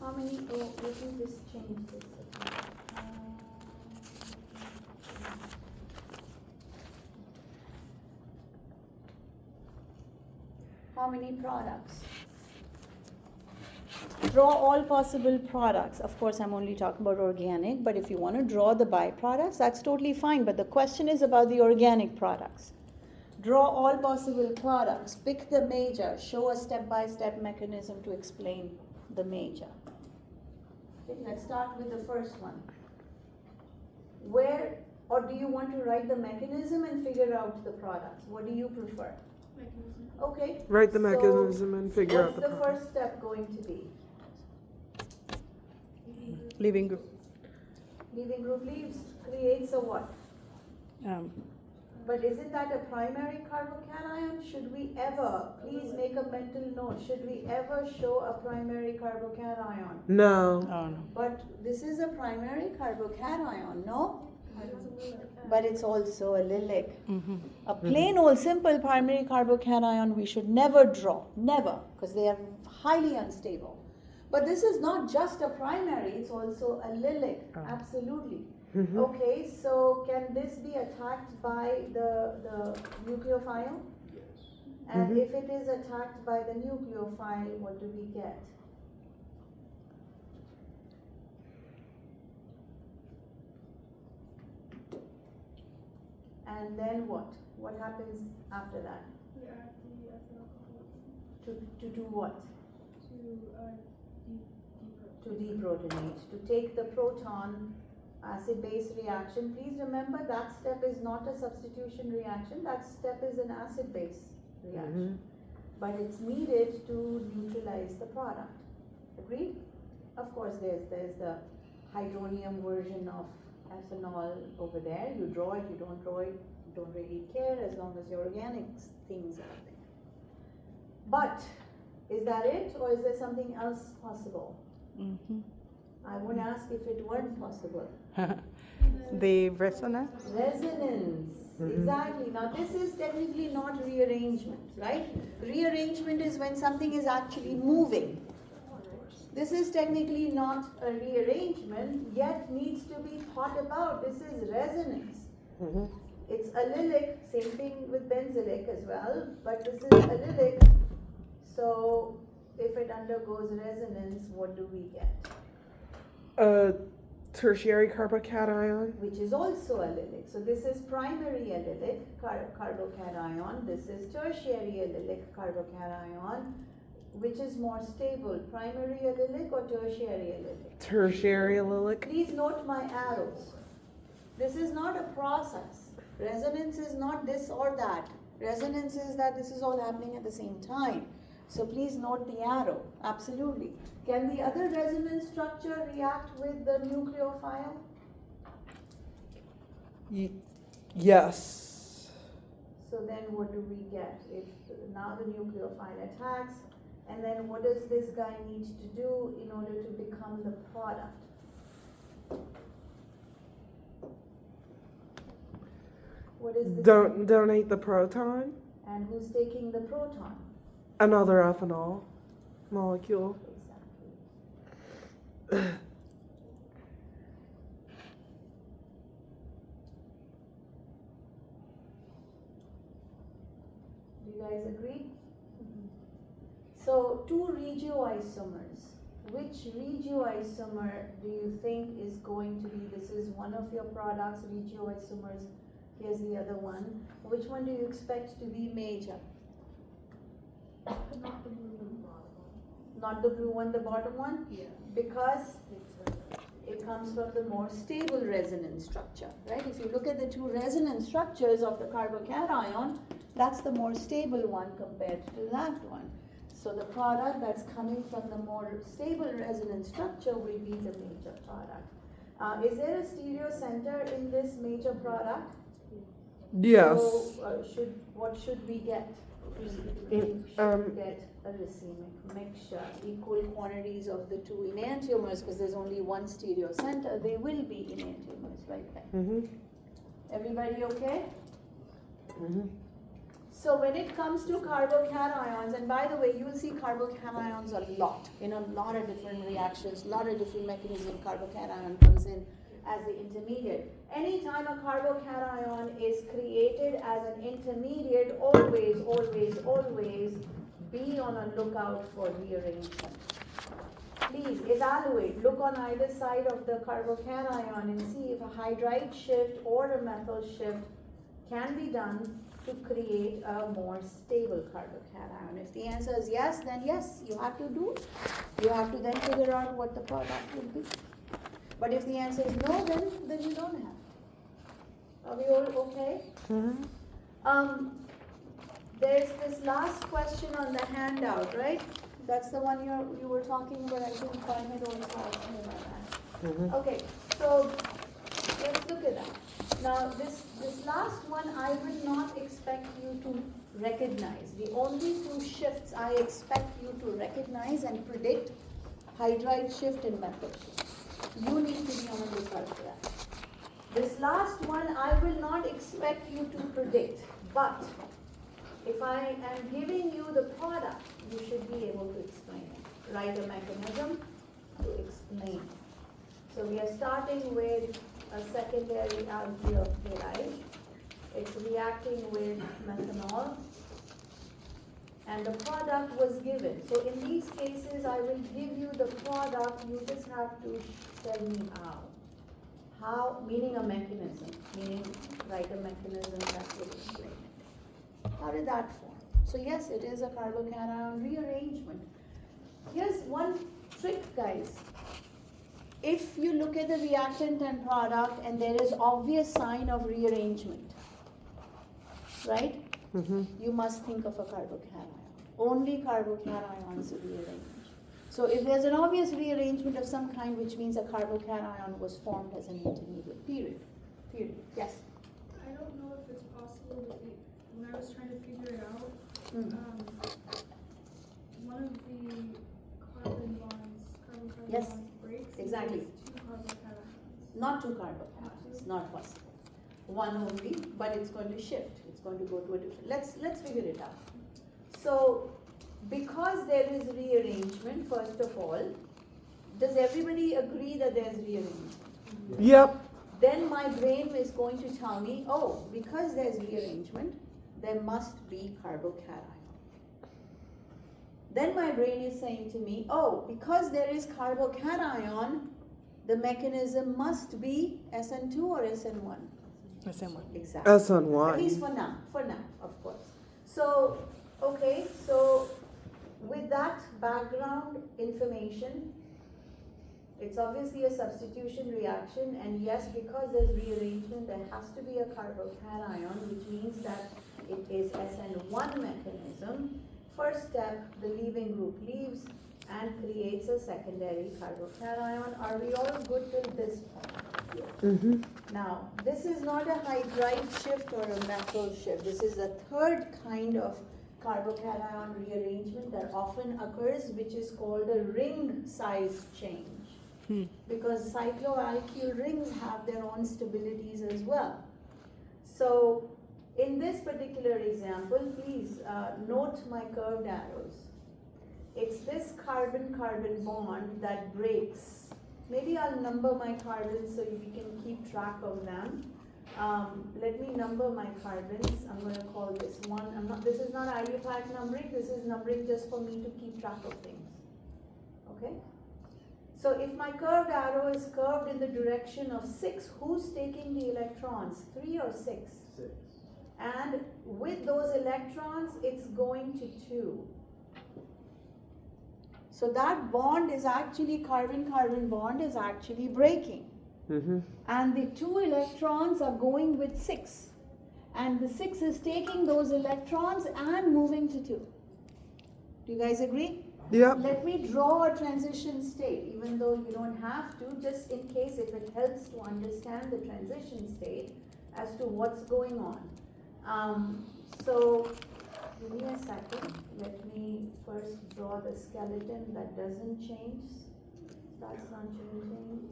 How many, oh, let me just change this. How many products? Draw all possible products. Of course, I'm only talking about organic, but if you want to draw the byproducts, that's totally fine. But the question is about the organic products. Draw all possible products. Pick the major. Show a step-by-step mechanism to explain the major. Okay, let's start with the first one. Where, or do you want to write the mechanism and figure out the products? What do you prefer? Mechanism. Okay. Write the so mechanism and figure out what's the the problem. first step going to be? Living group. Leaving group leaves creates a what? But isn't that a primary carbocation? Should we ever, please make a mental note, should we ever show a primary carbocation? No. Oh, no. But this is a primary carbocation, no? But it's also a allylic. Mm-hmm. A plain old simple primary carbocation we should never draw, never, because they are highly unstable. But this is not just a primary, it's also a allylic, absolutely. Mm-hmm. Okay, so can this be attacked by the nucleophile? And Mhm. if it is attacked by the nucleophile, what do we get? And then what? What happens after that? We add the ethyl alcohol To do what? to To deprotonate, to take the proton acid-base reaction. Please remember that step is not a substitution reaction, that step is an acid-base reaction. But it's needed to neutralize the product. Agreed? Of course, there's the hydronium version of ethanol over there. You draw it, you don't draw it, you don't really care as long as your organic things are there. But is that it, or is there something else possible? Mm-hmm. I would ask if it weren't possible. The resonance. Resonance, exactly. Now this is technically not rearrangement, right? Rearrangement is when something is actually moving. This is technically not a rearrangement, yet needs to be thought about. This is resonance. Mm-hmm. It's allylic, same thing with benzylic as well, but this is allylic. So if it undergoes resonance, what do we get? Tertiary carbocation. Which is also allylic. So this is primary allylic carbocation. This is tertiary allylic carbocation. Which is more stable, primary allylic or tertiary allylic? Tertiary allylic. Please note my arrows. This is not a process. Resonance is not this or that. Resonance is that this is all happening at the same time. So please note the arrow, absolutely. Can the other resonance structure react with the nucleophile? Yes. So then what do we get? If now the nucleophile attacks, and then what does this guy need to do in order to become the product? What is this? Donate the proton. And who's taking the proton? Another ethanol molecule. Exactly. Do you guys agree? So two regioisomers. Which regioisomer do you think is going to be? This is one of your products, regioisomers. Here's the other one. Which one do you expect to be major? Not the blue one, the bottom one. Not the blue one, the bottom one? Yeah. Because it comes from the more stable resonance structure, right? If you look at the two resonance structures of the carbocation, that's the more stable one compared to that one. So the product that's coming from the more stable resonance structure will be the major product. Is there a stereo center in this major product? Yes. So what should we get? We should get a racemic mixture, equal quantities of the two enantiomers, because there's only one stereo center. They will be enantiomers right there. Mhm. Everybody okay? Mhm. So when it comes to carbocations, and by the way, you will see carbocations a lot in a lot of different reactions, a lot of different mechanisms. Carbocation comes in as the intermediate. Anytime a carbocation is created as an intermediate, always be on a lookout for rearrangement. Please evaluate, look on either side of the carbocation and see if a hydride shift or a methyl shift can be done to create a more stable carbocation. If the answer is yes, then yes, you have to do it. You have to then figure out what the product will be. But if the answer is no, then you don't have. Are we all okay? Mhm. There's this last question on the handout, right? That's the one you were talking about. I think I had also asked me about that. Mhm. Okay, so let's look at that. Now this last one I will not expect you to recognize. The only two shifts I expect you to recognize and predict: hydride shift and methyl shift. You need to be on the lookout for that. This last one I will not expect you to predict, but if I am giving you the product, you should be able to explain it. Write a mechanism to explain. So we are starting with a secondary alkyl halide. It's reacting with methanol. And the product was given. So in these cases, I will give you the product. You just have to tell me how. How, meaning a mechanism. Meaning write a mechanism that will explain it. How did that form? So yes, it is a carbocation rearrangement. Here's one trick, guys. If you look at the reactant and product and there is obvious sign of rearrangement, right? Mhm. You must think of a carbocation. Only carbocations rearrange. So if there's an obvious rearrangement of some kind, which means a carbocation was formed as an intermediate. Period. Yes? I don't know if it's possible, but when I was trying to figure it out, one of the carbon Yes, bonds breaks. exactly. And it's two carbocations. Not two carbocations, not possible. One only, but it's going to shift. It's going to go to a different. Let's figure it out. So, because there is rearrangement, first of all, does everybody agree that there's rearrangement? Yep. Then my brain is going to tell me, oh, because there's rearrangement, there must be carbocation. Then my brain is saying to me, oh, because there is carbocation, the mechanism must be SN2 or SN1? SN1. Exactly. SN1. At least for now, of course. So, okay, so with that background information, it's obviously a substitution reaction, and yes, because there's rearrangement, there has to be a carbocation, which means that it is SN1 mechanism First step, the leaving group leaves and creates a secondary carbocation. Are we all good till this point? Mm-hmm. Now, this is not a hydride shift or a methyl shift. This is the third kind of carbocation rearrangement that often occurs, which is called a ring size change. Because cycloalkyl rings have their own stabilities as well. So, in this particular example, please note my curved arrows. It's this carbon-carbon bond that breaks. Maybe I'll number my carbons so we can keep track of them. Let me number my carbons. I'm going to call this one. This is not IUPAC numbering. This is numbering just for me to keep track of things. Okay? So if my curved arrow is curved in the direction of 6, who's taking the electrons? 3 or 6? 6. And with those electrons, it's going to 2. So that bond is actually, carbon-carbon bond is actually breaking. Mm-hmm. And the 2 electrons are going with 6. And the 6 is taking those electrons and moving to 2. Do you guys agree? Yep. Let me draw a transition state, even though you don't have to, just in case if it helps to understand the transition state as to what's going on. So give me a second. Let me first draw the skeleton that doesn't change. That's not changing.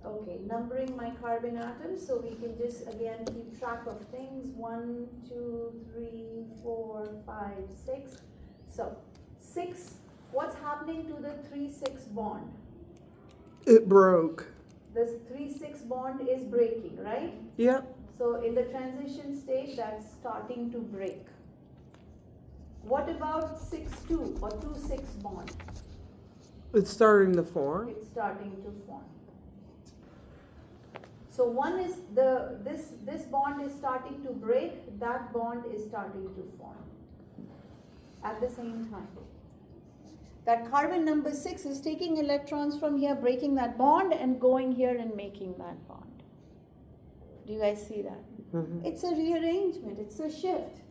Okay, numbering my carbon atoms so we can just again keep track of things. 1, 2, 3, 4, 5, 6. So 6, what's happening to the 3-6 bond? It broke. This 3-6 bond is breaking, right? Yep. So in the transition state, that's starting to break. What about 6-2 or 2-6 bond? It's starting to form. It's starting to form. So one is this bond is starting to break, that bond is starting to form at the same time. That carbon number 6 is taking electrons from here, breaking that bond and going here and making that bond. Do you guys see that? Mm-hmm. It's a rearrangement, it's a shift.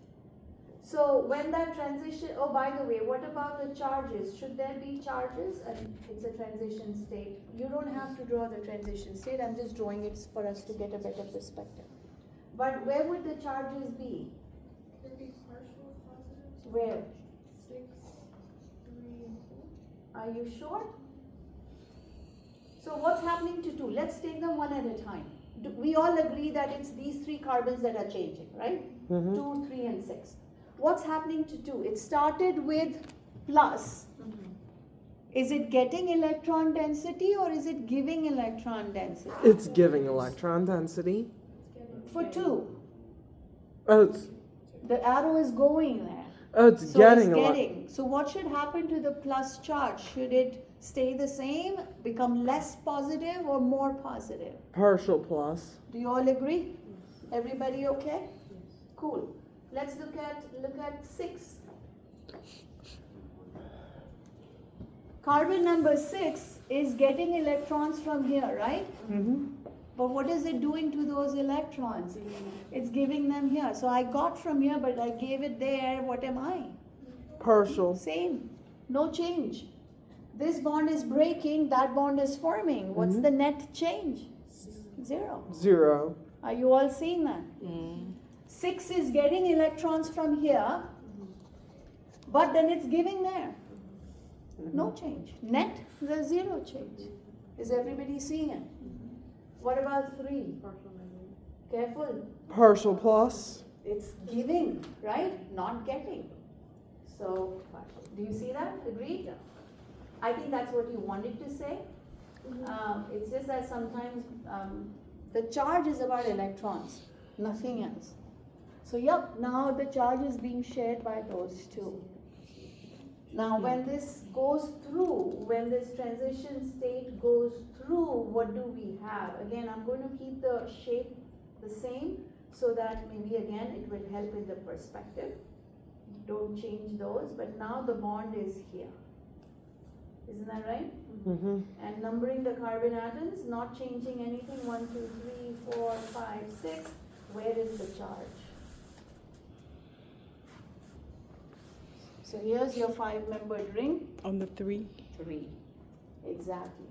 So when that transition, oh by the way, what about the charges? Should there be charges? And it's a transition state. You don't have to draw the transition state, I'm just drawing it for us to get a better perspective. But where would the charges be? Could be partial positives. Where? 6, 3, and 4. Are you sure? So what's happening to 2? Let's take them one at a time. We all agree that it's these 3 carbons that are changing, right? Mm-hmm. 2, 3, and 6. What's happening to 2? It started with plus. Is it getting electron density or is it giving electron density? It's giving electron density. For 2. Oh, it's The arrow is going there. it's So getting it's a lot. getting. So what should happen to the plus charge? Should it stay the same, become less positive or more positive? Partial plus. Do you all agree? Everybody okay? Cool. Let's look at 6. Carbon number 6 is getting electrons from here, right? Mm-hmm. But what is it doing to those electrons? It's giving them here. So I got from here, but I gave it there. What am I? Partial. Same. No change. This bond is breaking, that bond is forming. What's the net change? 0. 0. Are you all seeing that? 6 is getting electrons from here, but then it's giving there. No change. Net, there's 0 change. Is everybody seeing it? What about 3? Careful. Partial plus. It's giving, right? Not getting. So, do you see that? Agreed? I think that's what you wanted to say. It's just that sometimes the charge is about electrons, nothing else. So, yep, now the charge is being shared by those 2. Now, when this goes through, when this transition state goes through, what do we have? Again, I'm going to keep the shape the same so that maybe again it will help in the perspective. Don't change those, but now the bond is here. Isn't that right? Mm-hmm. And numbering the carbon atoms, not changing anything. 1, 2, 3, 4, 5, 6. Where is the charge? So here's your 5-membered ring, On the 3. 3. Exactly.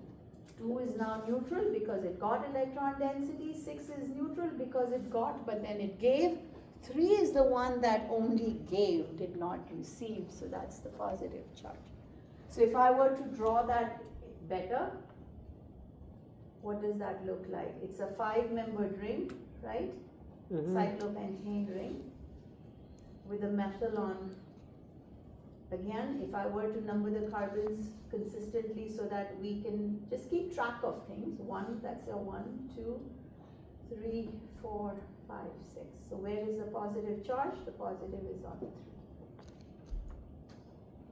2 is now neutral because it got electron density, 6 is neutral because it got, but then it gave. 3 is the one that only gave, did not receive, so that's the positive charge. So if I were to draw that better, what does that look like? It's a 5-membered ring, right? Cyclopentane ring with a methyl on. Again, if I were to number the carbons consistently so that we can just keep track of things. 1, that's a 1, 2, 3, 4, 5, 6. So where is the positive charge? The positive is on 3.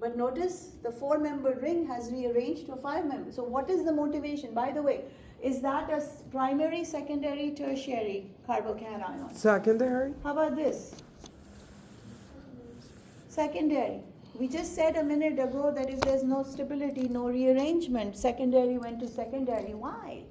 But notice the 4-membered ring has rearranged to a 5-member. So what is the motivation? By the way, is that a primary, secondary, tertiary carbocation? Secondary? How about this? Secondary. We just said a minute ago that if there's no stability, no rearrangement, secondary went to secondary. Why?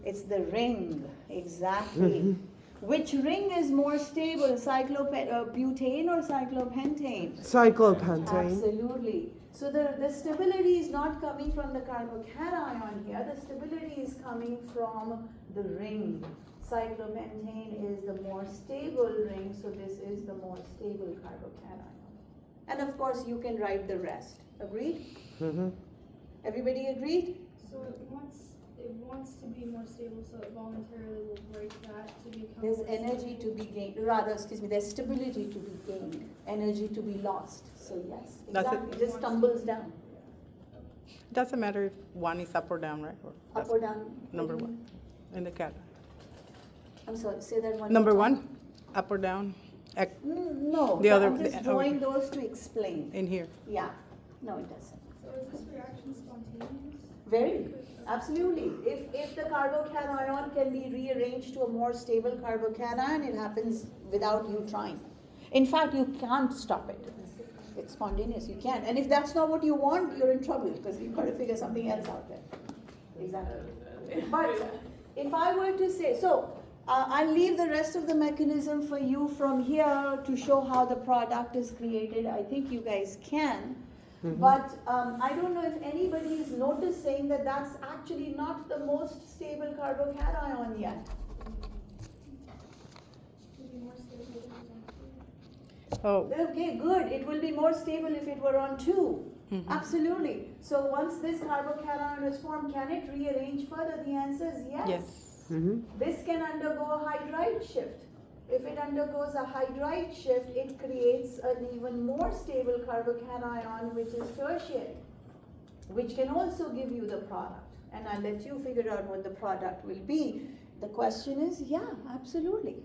It's the ring, exactly. Which ring is more stable, butane or cyclopentane? Cyclopentane. Absolutely. So the stability is not coming from the carbocation here, the stability is coming from the ring. Cyclopentane is the more stable ring, so this is the more stable carbocation. And of course, you can write the rest. Agreed? Everybody agreed? So it wants to be more stable, so it voluntarily will break that to become. There's more energy stable. to be gained, rather, excuse me, there's stability to be gained, energy to be lost. So yes, That's it. exactly, it just tumbles down. Doesn't matter if 1 is up or down, right? Or Up or down? Number 1 in the cation. I'm sorry, say that one Number more time. 1, up or down, No, The other- I'm just the- drawing those to explain. in here. Yeah, no, it doesn't. So is this reaction spontaneous? Very, absolutely. If the carbocation can be rearranged to a more stable carbocation, it happens without you trying. In fact, you can't stop it. It's spontaneous, you can't. And if that's not what you want, you're in trouble because you've got to figure something else out there. Exactly. But if I were to say, so I'll leave the rest of the mechanism for you from here to show how the product is created. I think you guys can. But I don't know if anybody is noticing that that's actually not the most stable carbocation yet. Will be more stable if it's on 2. Oh, Okay, good. It will be more stable if it were on 2. Absolutely. So once this carbocation is formed, can it rearrange further? The answer is yes. yes. This can undergo a hydride shift. If it undergoes a hydride shift, it creates an even more stable carbocation, which is tertiary, which can also give you the product. And I'll let you figure out what the product will be. The question is, yeah, absolutely.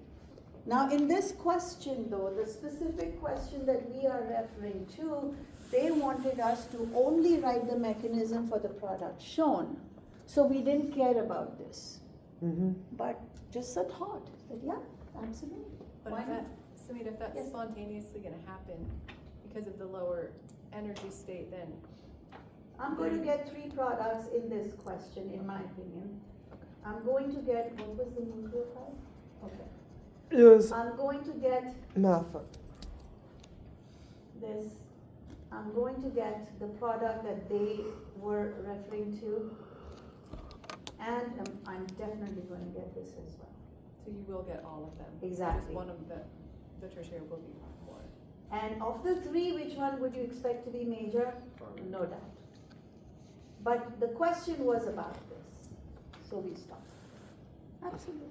Now in this question though, the specific question that we are referring to, they wanted us to only write the mechanism for the product shown. So we didn't care about this. But just a thought that, yeah, absolutely. But Why if not? that, Sumit, if that's Yes. spontaneously gonna happen because of the lower energy state, then I'm going to get 3 products in this question, in my opinion. I'm going to get, what was the nucleophile? Okay. It was I'm going to get methyl. this. I'm going to get the product that they were referring to. And I'm definitely going to get this as well. so you will get all of them. Exactly. Just one of the tertiary will be more. And of the 3, which one would you expect to be major? No doubt. But the question was about this. So we stopped. Absolutely.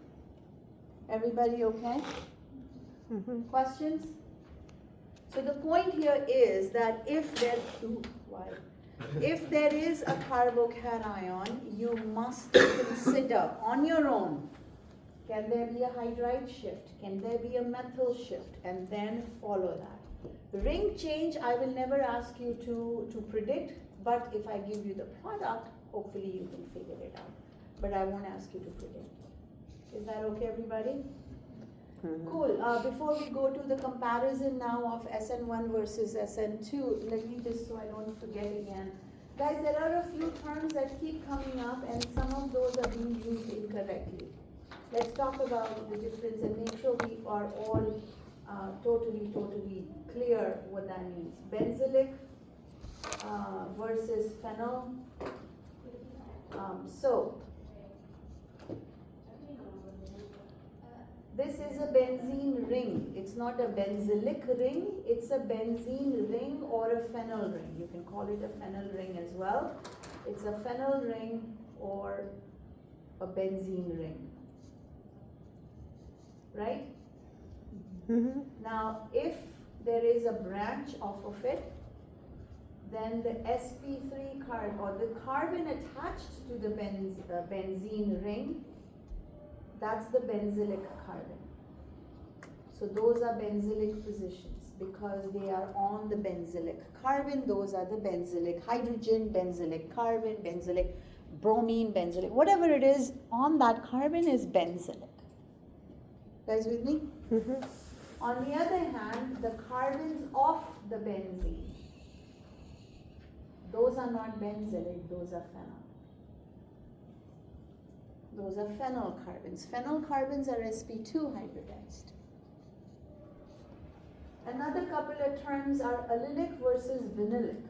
Everybody okay? Questions? So the point here is that if there is a carbocation, you must consider on your own, can there be a hydride shift? Can there be a methyl shift? And then follow that. The ring change, I will never ask you to predict, but if I give you the product, hopefully you can figure it out. But I won't ask you to predict. Is that okay, everybody? Cool. Before we go to the comparison now of SN1 versus SN2, let me just, so I don't forget again. Guys, there are a few terms that keep coming up and some of those are being used incorrectly. Let's talk about the difference and make sure we are all totally clear what that means. Benzylic versus phenyl. So this is a benzene ring. It's not a benzylic ring, it's a benzene ring or a phenyl ring. You can call it a phenyl ring as well. It's a phenyl ring or a benzene ring. Right? Mm-hmm. Now, if there is a branch off of it, then the sp3 carbon or the carbon attached to the benzene ring, that's the benzylic carbon. So those are benzylic positions because they are on the benzylic carbon. Those are the benzylic hydrogen, benzylic carbon, benzylic bromine, benzylic, whatever it is on that carbon is benzylic. Guys with me? Mm-hmm. On the other hand, the carbons of the benzene, those are not benzylic, those are phenyl. Those are phenyl carbons. Phenyl carbons are sp2 hybridized. Another couple of terms are allylic versus vinylic.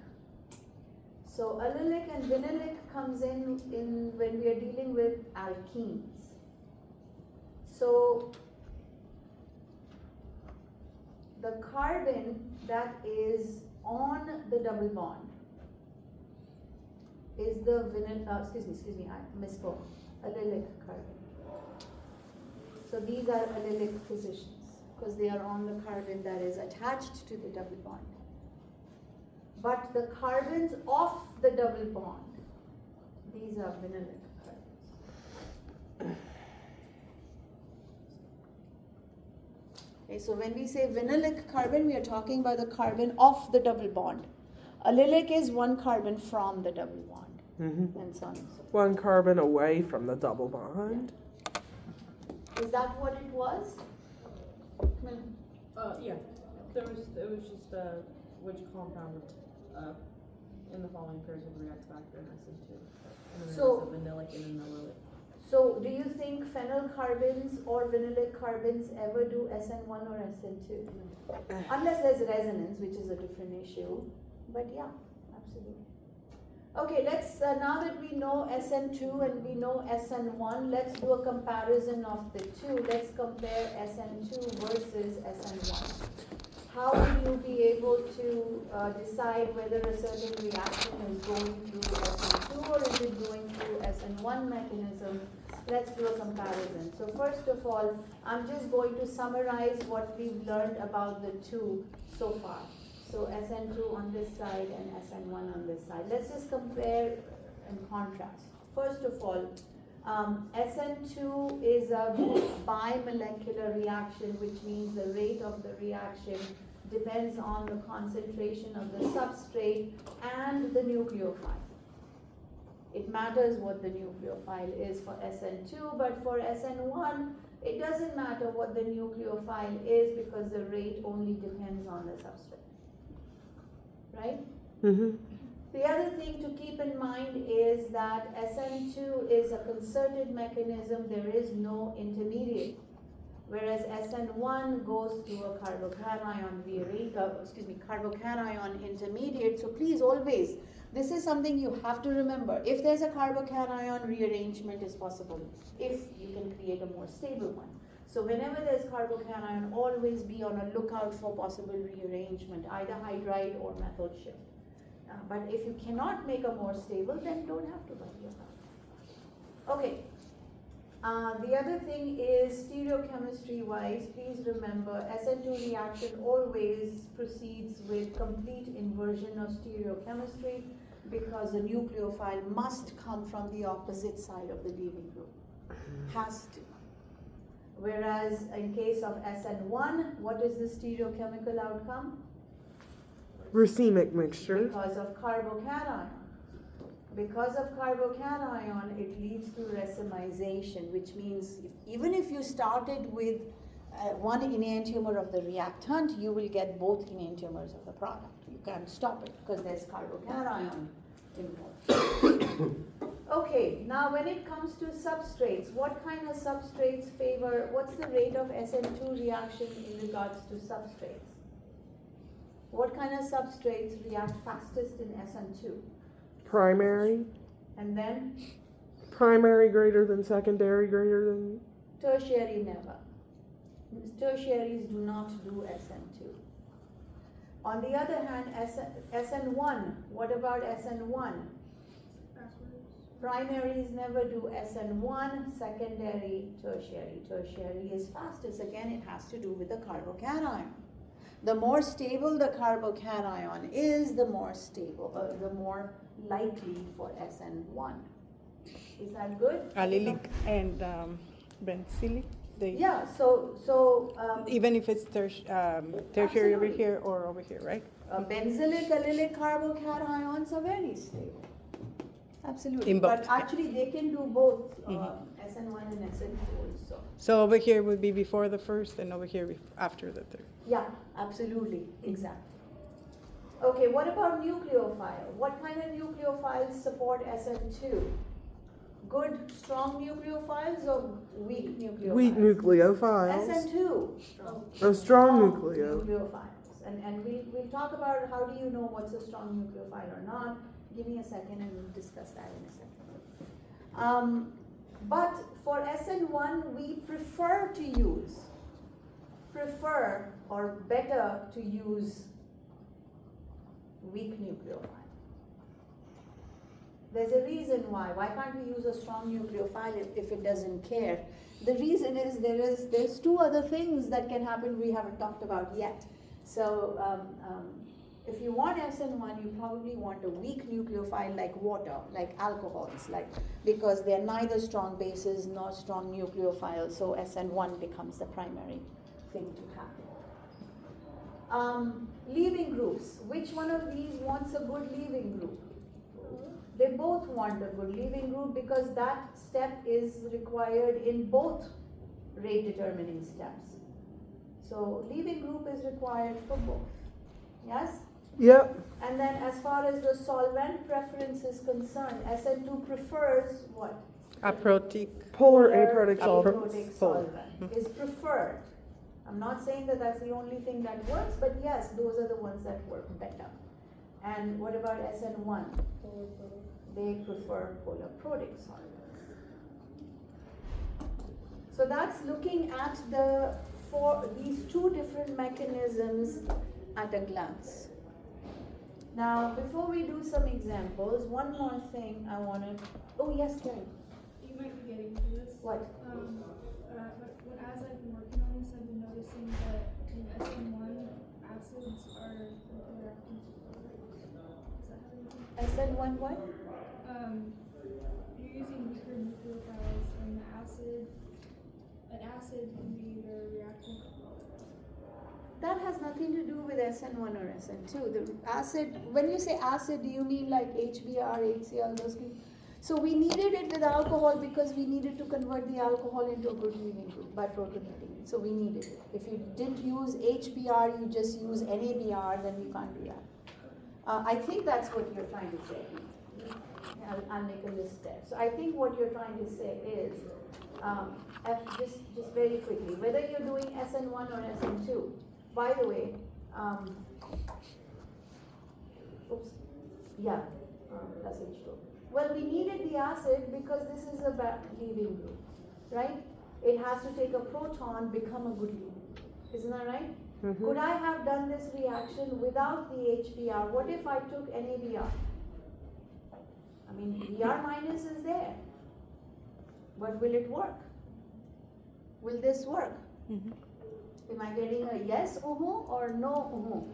So allylic and vinylic comes in when we are dealing with alkenes. So the carbon that is on the double bond is the I misspoke. Allylic carbon. So these are allylic positions because they are on the carbon that is attached to the double bond. But the carbons of the double bond, these are vinylic carbons. Okay, so when we say vinylic carbon, we are talking about the carbon of the double bond. Allylic is one carbon from the double bond. Mm-hmm. And so on and so forth. One carbon away from the double bond. Is that what it was? Yeah, it was just, which compound, in the following pairs would react factor in SN2. And then So- there's a vinylic and an allylic. So do you think phenyl carbons or vinylic carbons ever do SN1 or SN2? Unless there's resonance, which is a different issue. But yeah, absolutely. Okay, let's, now that we know SN2 and we know SN1, let's do a comparison of the two. Let's compare SN2 versus SN1. How will you be able to decide whether a certain reaction is going through SN2 or is it going through SN1 mechanism? Let's do a comparison. So first of all, I'm just going to summarize what we've learned about the two so far. So SN2 on this side and SN1 on this side. Let's just compare and contrast. First of all, SN2 is a bimolecular reaction, which means the rate of the reaction depends on the concentration of the substrate and the nucleophile. It matters what the nucleophile is for SN2, but for SN1, it doesn't matter what the nucleophile is because the rate only depends on the substrate. Right? Mm-hmm. The other thing to keep in mind is that SN2 is a concerted mechanism, there is no intermediate. Whereas SN1 goes through a carbocation intermediate. So please always, this is something you have to remember. If there's a carbocation, rearrangement is possible if you can create a more stable one. So whenever there's carbocation, always be on a lookout for possible rearrangement, either hydride or methyl shift. But if you cannot make a more stable, then don't have to worry about it. Okay. The other thing is stereochemistry wise, please remember SN2 reaction always proceeds with complete inversion of stereochemistry because the nucleophile must come from the opposite side of the leaving group. Has to. Whereas in case of SN1, what is the stereochemical outcome? Racemic mixture. Because of carbocation. Because of carbocation, it leads to racemization, which means even if you started with one enantiomer of the reactant, you will get both enantiomers of the product. You can't stop it because there's carbocation involved. Okay, now when it comes to substrates, what kind of substrates favor, what's the rate of SN2 reaction in regards to substrates? What kind of substrates react fastest in SN2? Primary. And then Primary greater than secondary greater than. tertiary never. Tertiaries do not do SN2. On the other hand, SN1, what about SN1? Primaries never do SN1, secondary, tertiary. Tertiary is fastest. Again, it has to do with the carbocation. The more stable the carbocation is, the more stable, the more likely for SN1. Is that good? Allylic and benzylic. They, Yeah, even if it's tertiary over here or over here, right? benzylic, allylic carbocations are very stable. Absolutely. In both, But yeah. actually, they can do both SN1 and SN2 also. So over here would be before the first, and over here after the third. Yeah, absolutely, exactly. Okay, what about nucleophile? What kind of nucleophiles support SN2? Good, strong nucleophiles or weak nucleophiles? Weak nucleophiles. SN2. A strong nucleo. Nucleophiles. And we'll talk about how do you know what's a strong nucleophile or not. Give me a second and we'll discuss that in a second. But for SN1, we prefer or better to use weak nucleophile. There's a reason why. Why can't we use a strong nucleophile if it doesn't care? The reason is there's two other things that can happen we haven't talked about yet. So if you want SN1, you probably want a weak nucleophile like water, like alcohols, because they're neither strong bases nor strong nucleophiles, so SN1 becomes the primary thing to happen. Leaving groups. Which one of these wants a good leaving group? They both want a good leaving group because that step is required in both rate determining steps. So leaving group is required for both. Yes? Yep. And then as far as the solvent preference is concerned, SN2 prefers what? Aprotic. Polar aprotic solvent. Aprotic solvent is preferred. I'm not saying that that's the only thing that works, but yes, those are the ones that work better. And what about SN1? They prefer polar protic solvents. So that's looking at these two different mechanisms at a glance. Now, before we do some examples, one more thing I want to. Oh yes, Carrie. You might be getting to this. What? As I've been working on this, I've been noticing that in SN1 acids are reacting to protics. Does that have anything? SN1 what? You're using weaker nucleophiles, and an acid can be either reactant or That has nothing to do with SN1 or SN2. The acid, when you say acid, do you mean like HBr, HCl, those things? So we needed it with alcohol because we needed to convert the alcohol into a good leaving group by protonating it. So we needed it. If you didn't use HBr, you just use NABR, then you can't do that. I think that's what you're trying to say. I'll make a list there. So I think what you're trying to say is, just very quickly, whether you're doing SN1 or SN2, by the way, plus H2. Well, we needed the acid because this is a bad leaving group, right? It has to take a proton, become a good leaving group. Isn't that right? Mm-hmm. Could I have done this reaction without the HBr? What if I took NABR? I mean, Br minus is there. But will it work? Will this work? Mm-hmm. Am I getting a yes or no?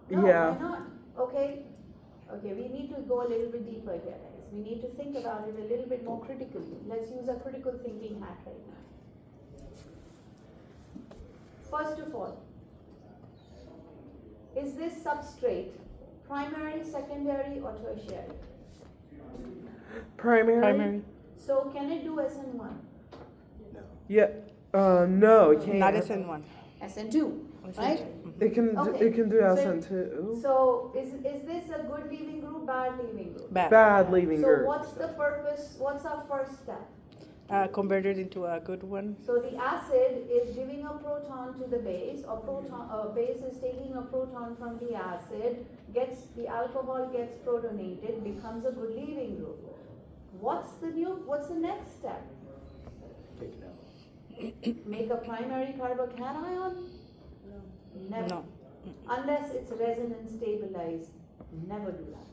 Yeah. Why not? Okay, we need to go a little bit deeper here, guys. We need to think about it a little bit more critically. Let's use a critical thinking hat right now. First of all, is this substrate primary, secondary, or tertiary? Primary. So can it do SN1? No. Yeah. No, it can't. Not SN1. SN2, right? It can Okay. it can do So- SN2. So is this a good leaving group, bad leaving group? Bad leaving So group. what's the purpose, what's our first step? Convert it into a good one. So the acid is giving a proton to the base, or base is taking a proton from the acid, the alcohol gets protonated, becomes a good leaving group. What's the next step? Take it out. Make a primary carbocation? Never. No. Unless it's resonance stabilized, never do that.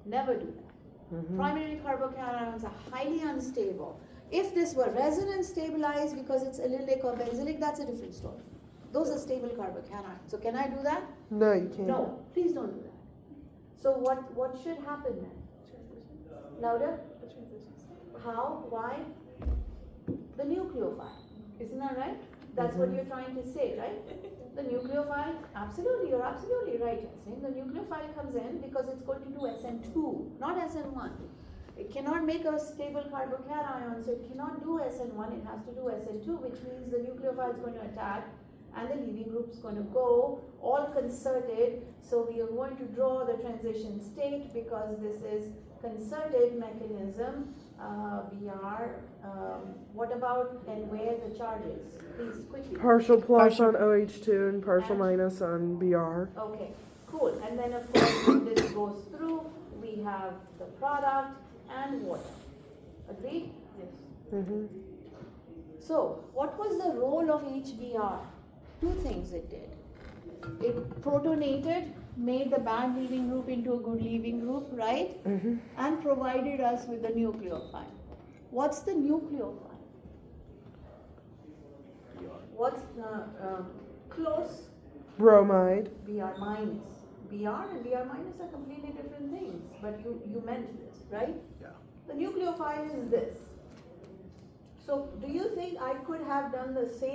Never do that. Mhm. Primary carbocations are highly unstable. If this were resonance stabilized because it's allylic or benzylic, that's a different story. Those are stable carbocations. So can I do that? No, you can't. No, please don't do that. So what should happen then? Louder? How? Why? The nucleophile. Isn't that right? That's what you're trying to say, right? The nucleophile, absolutely, you're absolutely right, Yasin. The nucleophile comes in because it's going to do SN2, not SN1. It cannot make a stable carbocation, so it cannot do SN1, it has to do SN2, which means the nucleophile is going to attack and the leaving group is going to go, all concerted. So we are going to draw the transition state because this is concerted mechanism. What about and where the charges? Please, quickly. Partial plus on OH2 and partial minus on BR. Okay, cool. And then of course, when this goes through, we have the product and water. Agreed? Yes. Mm-hmm. So, what was the role of HBr? Two things it did. It protonated, made the bad leaving group into a good leaving group, right? Mm-hmm. And provided us with the nucleophile. What's the nucleophile? What's close? Bromide. Br minus. Br and Br minus are completely different things, but you meant this, right? Yeah. The nucleophile is this. So do you think I could have done the same